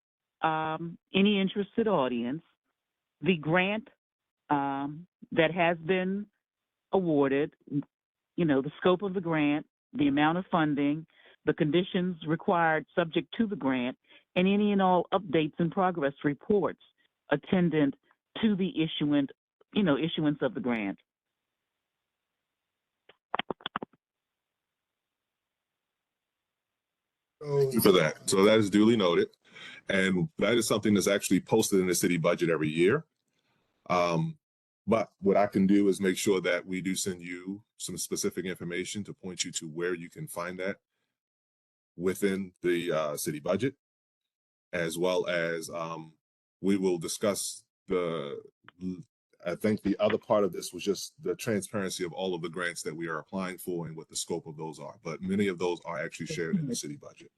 any interested audience the grant that has been awarded, you know, the scope of the grant, the amount of funding, the conditions required subject to the grant, and any and all updates and progress reports attendant to the issuance of the grant. Thank you for that. So that is duly noted. And that is something that's actually posted in the city budget every year. But what I can do is make sure that we do send you some specific information to point you to where you can find that within the city budget, as well as we will discuss I think the other part of this was just the transparency of all of the grants that we are applying for and what the scope of those are. But many of those are actually shared in the city budget.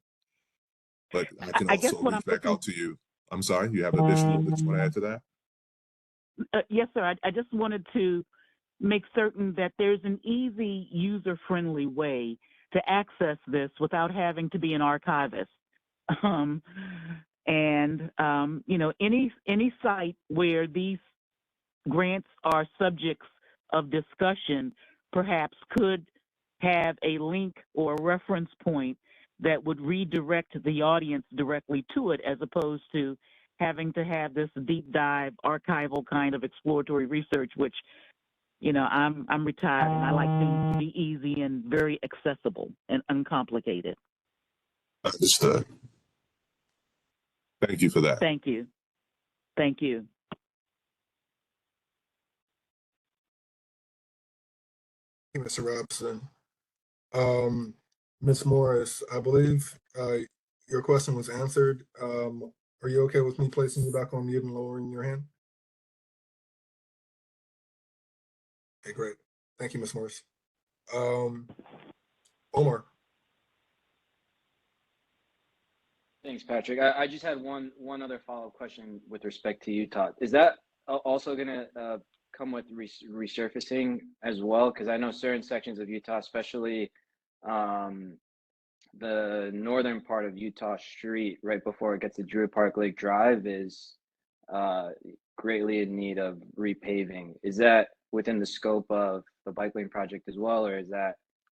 But I can also reach back out to you. I'm sorry, you have additional that you want to add to that? Yes, sir. I just wanted to make certain that there's an easy, user-friendly way to access this without having to be an archivist. You know, any site where these grants are subjects of discussion perhaps could have a link or a reference point that would redirect the audience directly to it, as opposed to having to have this deep dive archival kind of exploratory research, which, you know, I'm retired and I like things to be easy and very accessible and uncomplicated. Understood. Thank you for that. Thank you. Thank you. Thank you, Mr. Robson. Ms. Morris, I believe your question was answered. Are you okay with me placing you back on mute and lowering your hand? Okay, great. Thank you, Ms. Morris. Omar. Thanks, Patrick. I just had one other follow-up question with respect to Utah. Is that also going to come with resurfacing as well? Because I know certain sections of Utah, especially the northern part of Utah Street, right before it gets to Druid Park Lake Drive, is greatly in need of repaving. Is that within the scope of the bike lane project as well, or is that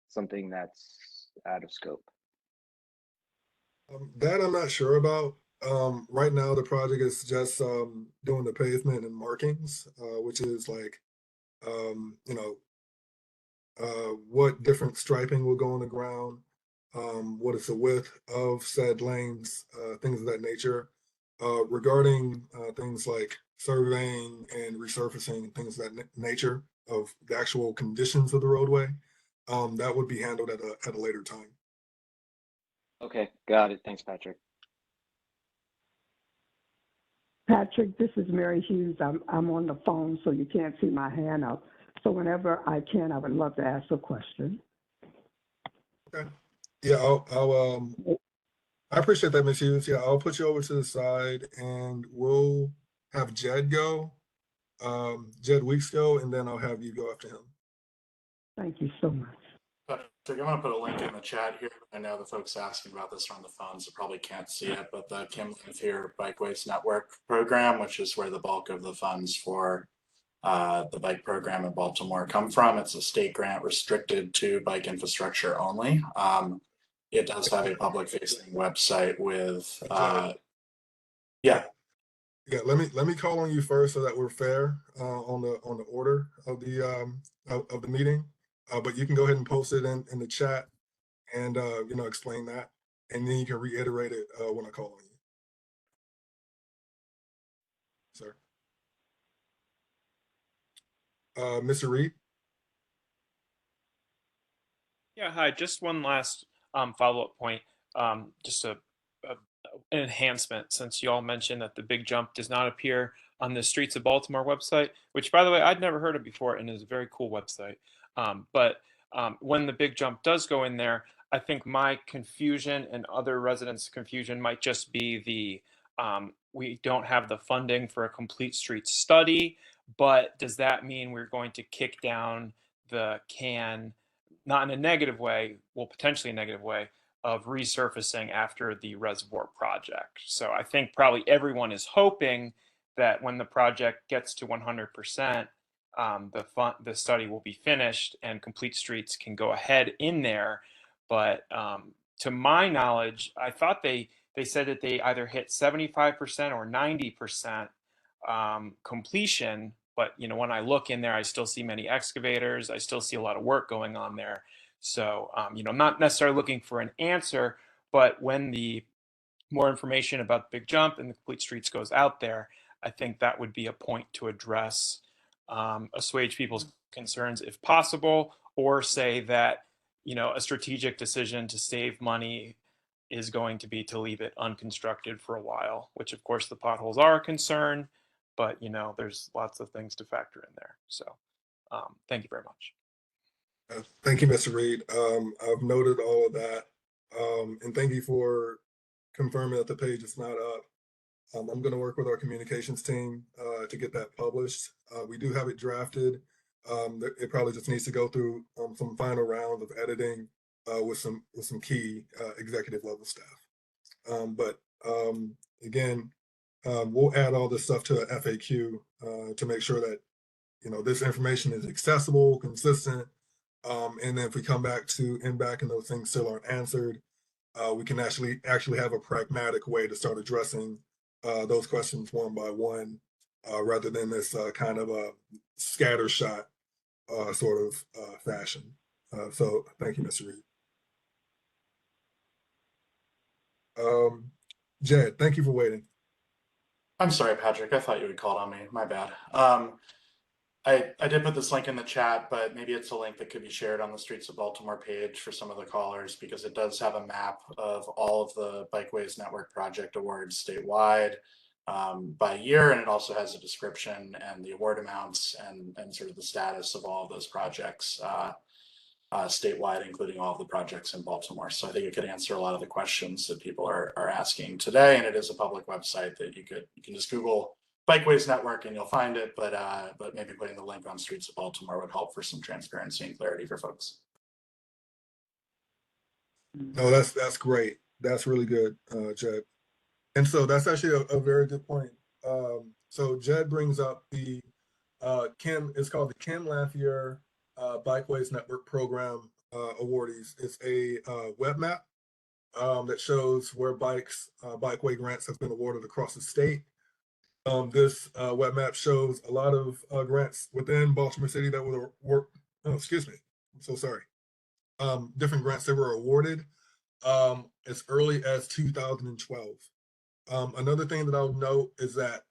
something that's out of scope? That I'm not sure about. Right now, the project is just doing the pavement and markings, which is like, you know, what different striping will go on the ground, what is the width of said lanes, things of that nature. Regarding things like surveying and resurfacing, things of that nature of the actual conditions of the roadway, that would be handled at a later time. Okay, got it. Thanks, Patrick. Patrick, this is Mary Hughes. I'm on the phone, so you can't see my hand up. So whenever I can, I would love to ask a question. Okay. Yeah, I appreciate that, Ms. Hughes. Yeah, I'll put you over to the side and we'll have Jed go, Jed Weeks go, and then I'll have you go after him. Thank you so much. Patrick, I'm going to put a link in the chat here. I know the folks asking about this are on the phone, so probably can't see it, but the Kim Lanthier Bikeways Network program, which is where the bulk of the funds for the bike program in Baltimore come from. It's a state grant restricted to bike infrastructure only. It does have a public facing website with, yeah. Yeah, let me call on you first so that we're fair on the order of the meeting. But you can go ahead and post it in the chat and you know, explain that, and then you can reiterate it when I call on you, sir. Mr. Reed? Yeah, hi. Just one last follow-up point. Just an enhancement, since you all mentioned that the big jump does not appear on the Streets of Baltimore website, which, by the way, I'd never heard of before and is a very cool website. But when the big jump does go in there, I think my confusion and other residents' confusion might just be we don't have the funding for a complete street study, but does that mean we're going to kick down the can, not in a negative way, well, potentially a negative way, of resurfacing after the reservoir project? So I think probably everyone is hoping that when the project gets to 100%, the study will be finished and complete streets can go ahead in there. But to my knowledge, I thought they said that they either hit 75% or 90% completion. But when I look in there, I still see many excavators. I still see a lot of work going on there. So I'm not necessarily looking for an answer, but when the more information about the big jump and the complete streets goes out there, I think that would be a point to address, assuage people's concerns if possible, or say that a strategic decision to save money is going to be to leave it unconstructed for a while, which of course the potholes are a concern, but there's lots of things to factor in there. So thank you very much. Thank you, Mr. Reed. I've noted all of that. And thank you for confirming that the page is not up. I'm going to work with our communications team to get that published. We do have it drafted. It probably just needs to go through some final rounds of editing with some key executive level staff. But again, we'll add all this stuff to a FAQ to make sure that this information is accessible, consistent. And then if we come back to NBAC and those things still aren't answered, we can actually have a pragmatic way to start addressing those questions one by one, rather than this kind of a scattershot sort of fashion. So thank you, Mr. Reed. Jed, thank you for waiting. I'm sorry, Patrick. I thought you had called on me. My bad. I did put this link in the chat, but maybe it's a link that could be shared on the Streets of Baltimore page for some of the callers, because it does have a map of all of the Bikeways Network project awards statewide by year, and it also has a description and the award amounts and sort of the status of all of those projects statewide, including all of the projects in Baltimore. So I think it could answer a lot of the questions that people are asking today, and it is a public website that you can just Google Bikeways Network and you'll find it, but maybe putting the link on Streets of Baltimore would help for some transparency and clarity for folks. No, that's great. That's really good, Jed. And so that's actually a very good point. So Jed brings up the it's called the Ken Lafayette Bikeways Network Program awardees. It's a web map that shows where bikeway grants have been awarded across the state. This web map shows a lot of grants within Baltimore City that were excuse me, I'm so sorry. Different grants that were awarded as early as 2012. Another thing that I'll note is that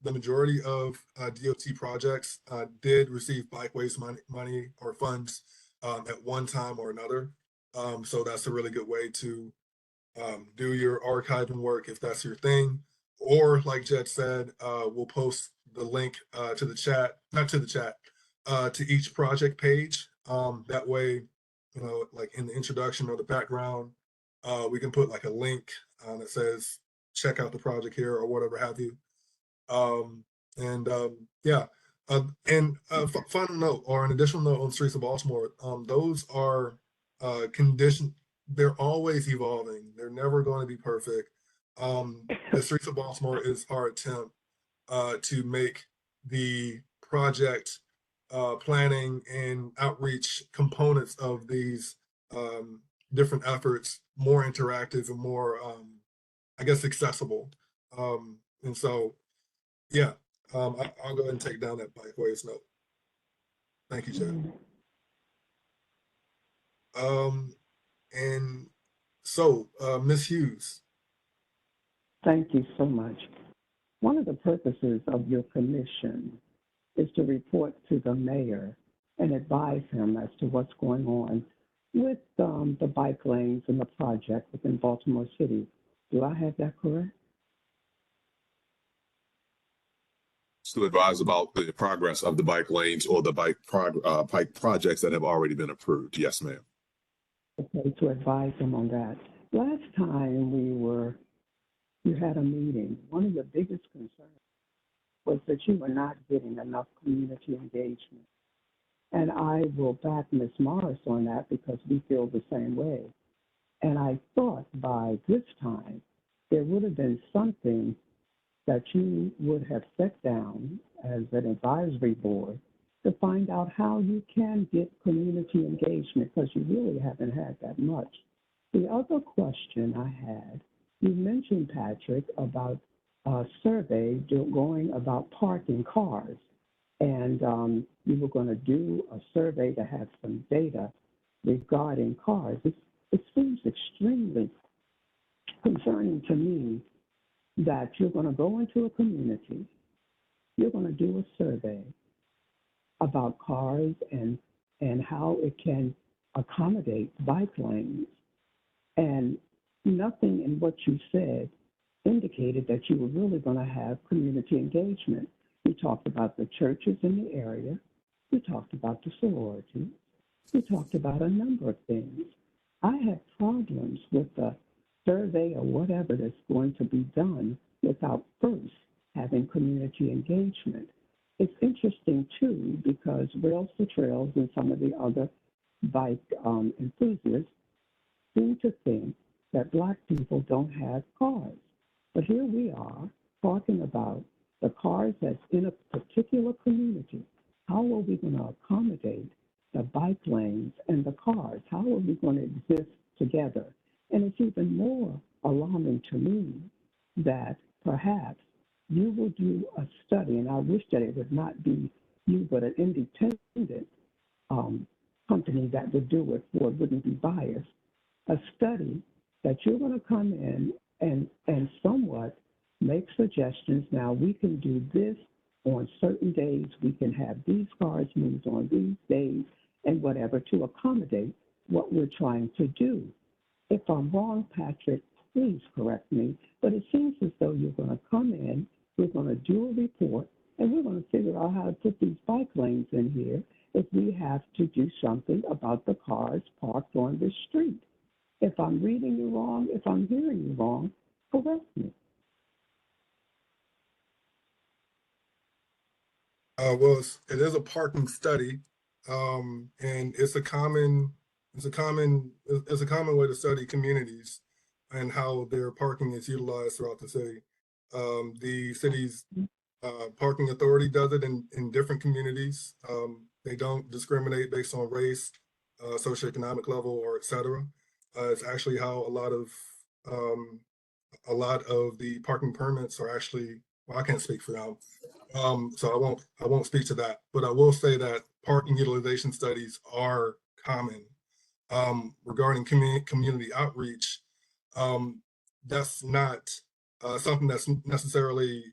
the majority of DOT projects did receive bikeways money or funds at one time or another. So that's a really good way to do your archiving work if that's your thing. Or like Jed said, we'll post the link to the chat, not to the chat, to each project page. That way, like in the introduction or the background, we can put like a link that says, check out the project here or whatever have you. Yeah. Final note or an additional note on Streets of Baltimore, those are conditions, they're always evolving. They're never going to be perfect. The Streets of Baltimore is our attempt to make the project planning and outreach components of these different efforts more interactive and more, I guess, accessible. And so, yeah, I'll go ahead and take down that bikeways note. Thank you, Jen. And so, Ms. Hughes. Thank you so much. One of the purposes of your commission is to report to the mayor and advise him as to what's going on with the bike lanes and the project within Baltimore City. Do I have that correct? To advise about the progress of the bike lanes or the bike projects that have already been approved. Yes, ma'am. Okay, to advise him on that. Last time you had a meeting, one of your biggest concerns was that you were not getting enough community engagement. And I will back Ms. Morris on that because we feel the same way. And I thought by this time, there would have been something that you would have set down as an advisory board to find out how you can get community engagement, because you really haven't had that much. The other question I had, you mentioned, Patrick, about a survey going about parking cars. And you were going to do a survey to have some data regarding cars. It seems extremely concerning to me that you're going to go into a community, you're going to do a survey about cars and how it can accommodate bike lanes. And nothing in what you said indicated that you were really going to have community engagement. We talked about the churches in the area. We talked about the sorority. We talked about a number of things. I have problems with the survey or whatever that's going to be done without first having community engagement. It's interesting, too, because Rails to Trails and some of the other bike enthusiasts seem to think that Black people don't have cars. But here we are talking about the cars that's in a particular community. How are we going to accommodate the bike lanes and the cars? How are we going to exist together? And it's even more alarming to me that perhaps you will do a study, and I wish that it would not be you, but an independent company that would do it, or wouldn't be biased, a study that you're going to come in and somewhat make suggestions. Now, we can do this on certain days. We can have these cars moved on these days and whatever to accommodate what we're trying to do. If I'm wrong, Patrick, please correct me, but it seems as though you're going to come in, we're going to do a report, and we're going to figure out how to put these bike lanes in here if we have to do something about the cars parked on the street. If I'm reading you wrong, if I'm hearing you wrong, correct me. Well, it is a parking study, and it's a common way to study communities and how their parking is utilized throughout the city. The city's parking authority does it in different communities. They don't discriminate based on race, socioeconomic level, or et cetera. It's actually how a lot of the parking permits are actually. Well, I can't speak for them, so I won't speak to that. But I will say that parking utilization studies are common. Regarding community outreach, that's not something that's necessarily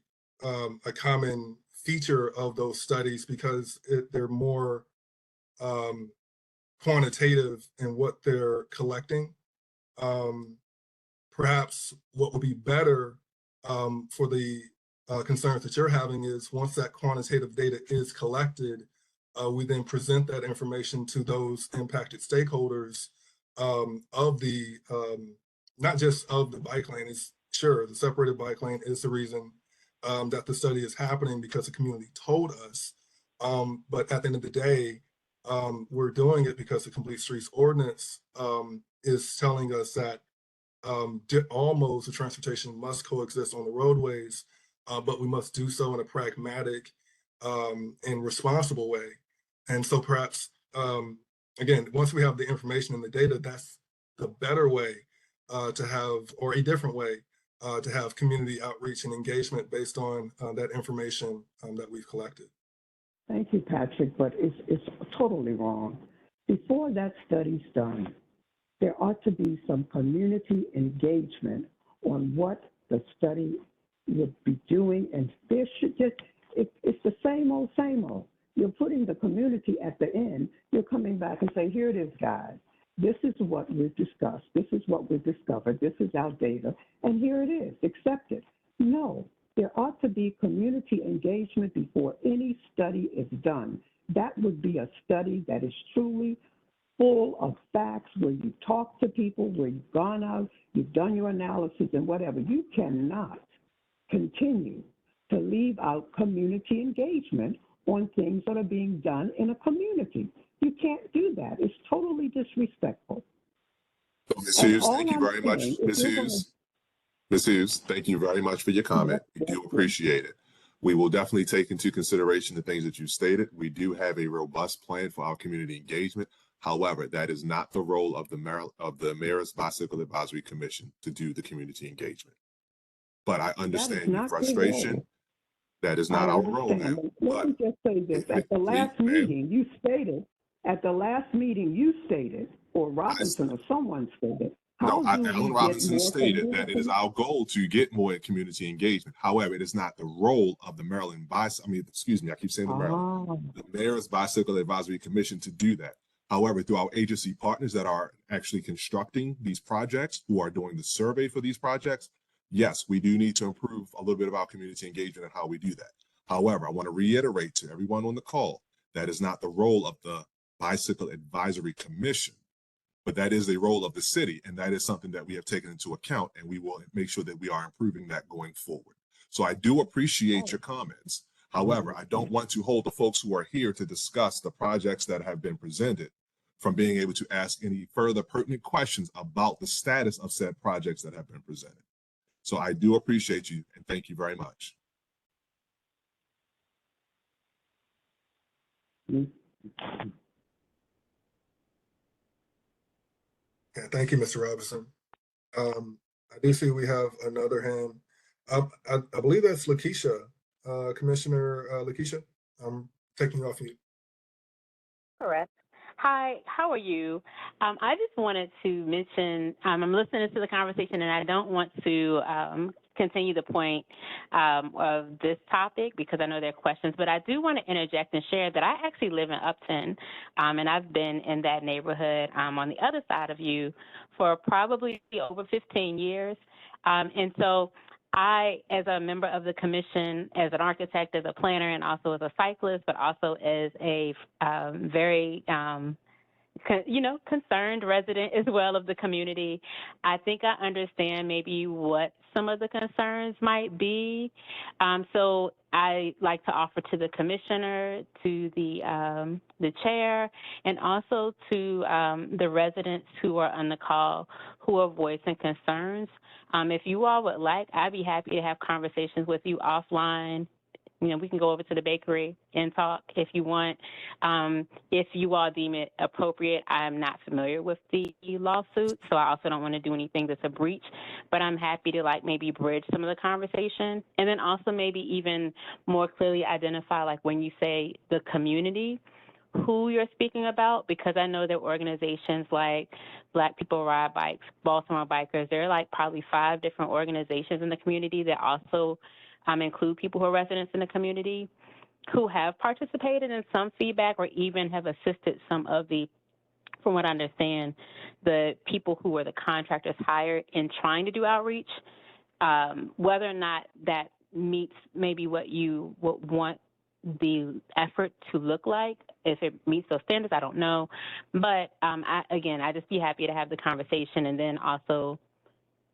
a common feature of those studies, because they're more quantitative in what they're collecting. Perhaps what would be better for the concerns that you're having is, once that quantitative data is collected, we then present that information to those impacted stakeholders of the, not just of the bike lane. It's sure the separated bike lane is the reason that the study is happening, because the community told us. But at the end of the day, we're doing it because the Complete Streets Ordinance is telling us that all modes of transportation must coexist on the roadways, but we must do so in a pragmatic and responsible way. And so perhaps, again, once we have the information and the data, that's the better way to have, or a different way to have community outreach and engagement based on that information that we've collected. Thank you, Patrick, but it's totally wrong. Before that study's done, there ought to be some community engagement on what the study would be doing, and there should just, it's the same same old, same old. You're putting the community at the end. You're coming back and say, here it is, guys. This is what we've discussed. This is what we've discovered. This is our data. And here it is. Accept it. No, there ought to be community engagement before any study is done. That would be a study that is truly full of facts, where you talk to people, where you've gone out, you've done your analysis and whatever. You cannot continue to leave out community engagement on things that are being done in a community. You can't do that. It's totally disrespectful. Ms. Hughes, all thank you I'm very much. saying is Ms. you're gonna- Hughes, Ms. Hughes, thank you very much for your comment. We do appreciate it. We will definitely take into consideration the things that you stated. We do have a robust plan for our community engagement. However, that is not the role of the Mayor's Bicycle Advisory Commission to do the community engagement. But I understand your frustration. That is not our role now. Let me just say this. At the last meeting, you stated, or Robinson or someone stated, no, Alan Robinson stated that it is our goal to get more community engagement. However, it is not the role of the Maryland I keep saying the Mayor's Bicycle Advisory Commission to do that. However, through our agency partners that are actually constructing these projects, who are doing the survey for these projects, yes, we do need to improve a little bit of our community engagement and how we do that. However, I want to reiterate to everyone on the call, that is not the role of the Bicycle Advisory Commission, but that is a role of the city, and that is something that we have taken into account, and we will make sure that we are improving that going forward. So I do appreciate your comments. However, I don't want to hold the folks who are here to discuss the projects that have been presented from being able to ask any further pertinent questions about the status of said projects that have been presented. So I do appreciate you, and thank you very much. Yeah, thank you, Mr. Robinson. I do see we have another hand up. I believe that's Lakeisha, Commissioner Lakeisha. I'm taking you off mute. Correct. Hi, how are you? I just wanted to mention, I'm listening to the conversation, and I don't want to continue the point of this topic because I know there are questions, but I do want to interject and share that I actually live in Upton, and I've been in that neighborhood on the other side of you for probably over 15 years. And so I, as a member of the commission, as an architect, as a planner, and also as a cyclist, but also as a very, concerned resident as well of the community, I think I understand maybe what some of the concerns might be. So I like to offer to the commissioner, to the chair, and also to the residents who are on the call who are voicing concerns. If you all would like, I'd be happy to have conversations with you offline. We can go over to the bakery and talk if you want. If you all deem it appropriate, I'm not familiar with the lawsuit, so I also don't want to do anything that's a breach, but I'm happy to maybe bridge some of the conversation, and then also maybe even more clearly identify, when you say the community, who you're speaking about, because I know there are organizations like Black People Ride Bikes, Baltimore Bikers. There are probably 5 different organizations in the community that also include people who are residents in the community who have participated in some feedback or even have assisted some of the, from what I understand, the people who were the contractors hired in trying to do outreach. Whether or not that meets maybe what you would want the effort to look like, if it meets those standards, I don't know. But I'd just be happy to have the conversation, and then also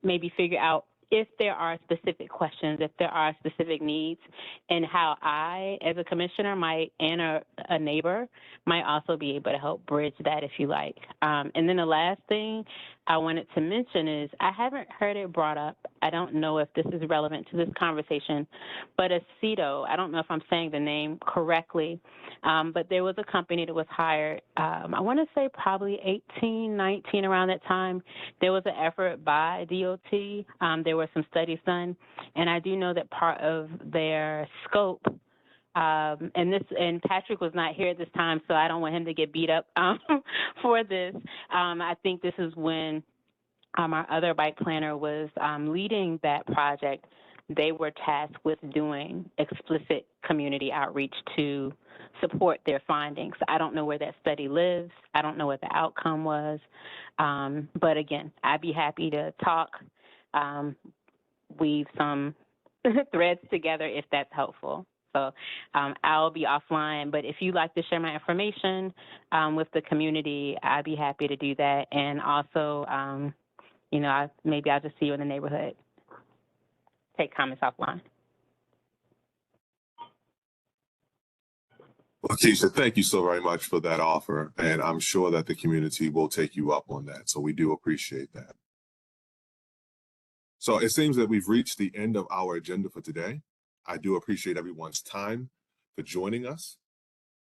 maybe figure out if there are specific questions, if there are specific needs, and how I, as a commissioner, and a neighbor, might also be able to help bridge that, if you like. And then the last thing I wanted to mention is I haven't heard it brought up. I don't know if this is relevant to this conversation, but Aceto, I don't know if I'm saying the name correctly, but there was a company that was hired, I want to say probably 18, 19, around that time. There was an effort by DOT. There were some studies done, and I do know that part of their scope, and Patrick was not here at this time, so I don't want him to get beat up for this. I think this is when our other bike planner was leading that project. they were tasked with doing explicit community outreach to support their findings. I don't know where that study lives. I don't know what the outcome was. But again, I'd be happy to talk, weave some threads together if that's helpful. So I'll be offline, but if you'd like to share my information with the community, I'd be happy to do that. And also, you know, maybe I'll just see you in the neighborhood. Take comments offline. Well, Keisha, thank you so very much for that offer. And I'm sure that the community will take you up on that. So we do appreciate that. So it seems that we've reached the end of our agenda for today. I do appreciate everyone's time for joining us.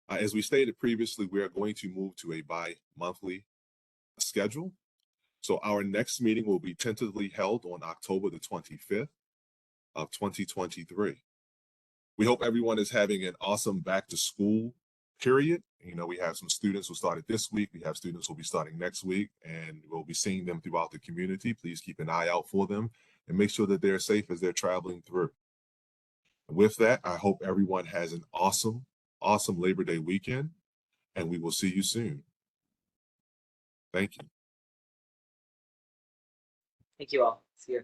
As we stated previously, we are going to move to a bi-monthly schedule. So our next meeting will be tentatively held on October the 25th of 2023. We hope everyone is having an awesome back to school period. You know, we have some students who started this week. We have students who will be starting next week, and we'll be seeing them throughout the community. Please keep an eye out for them and make sure that they're safe as they're traveling through. With that, I hope everyone has an awesome Labor Day weekend, and we will see you soon. Thank you. Thank you all. See you.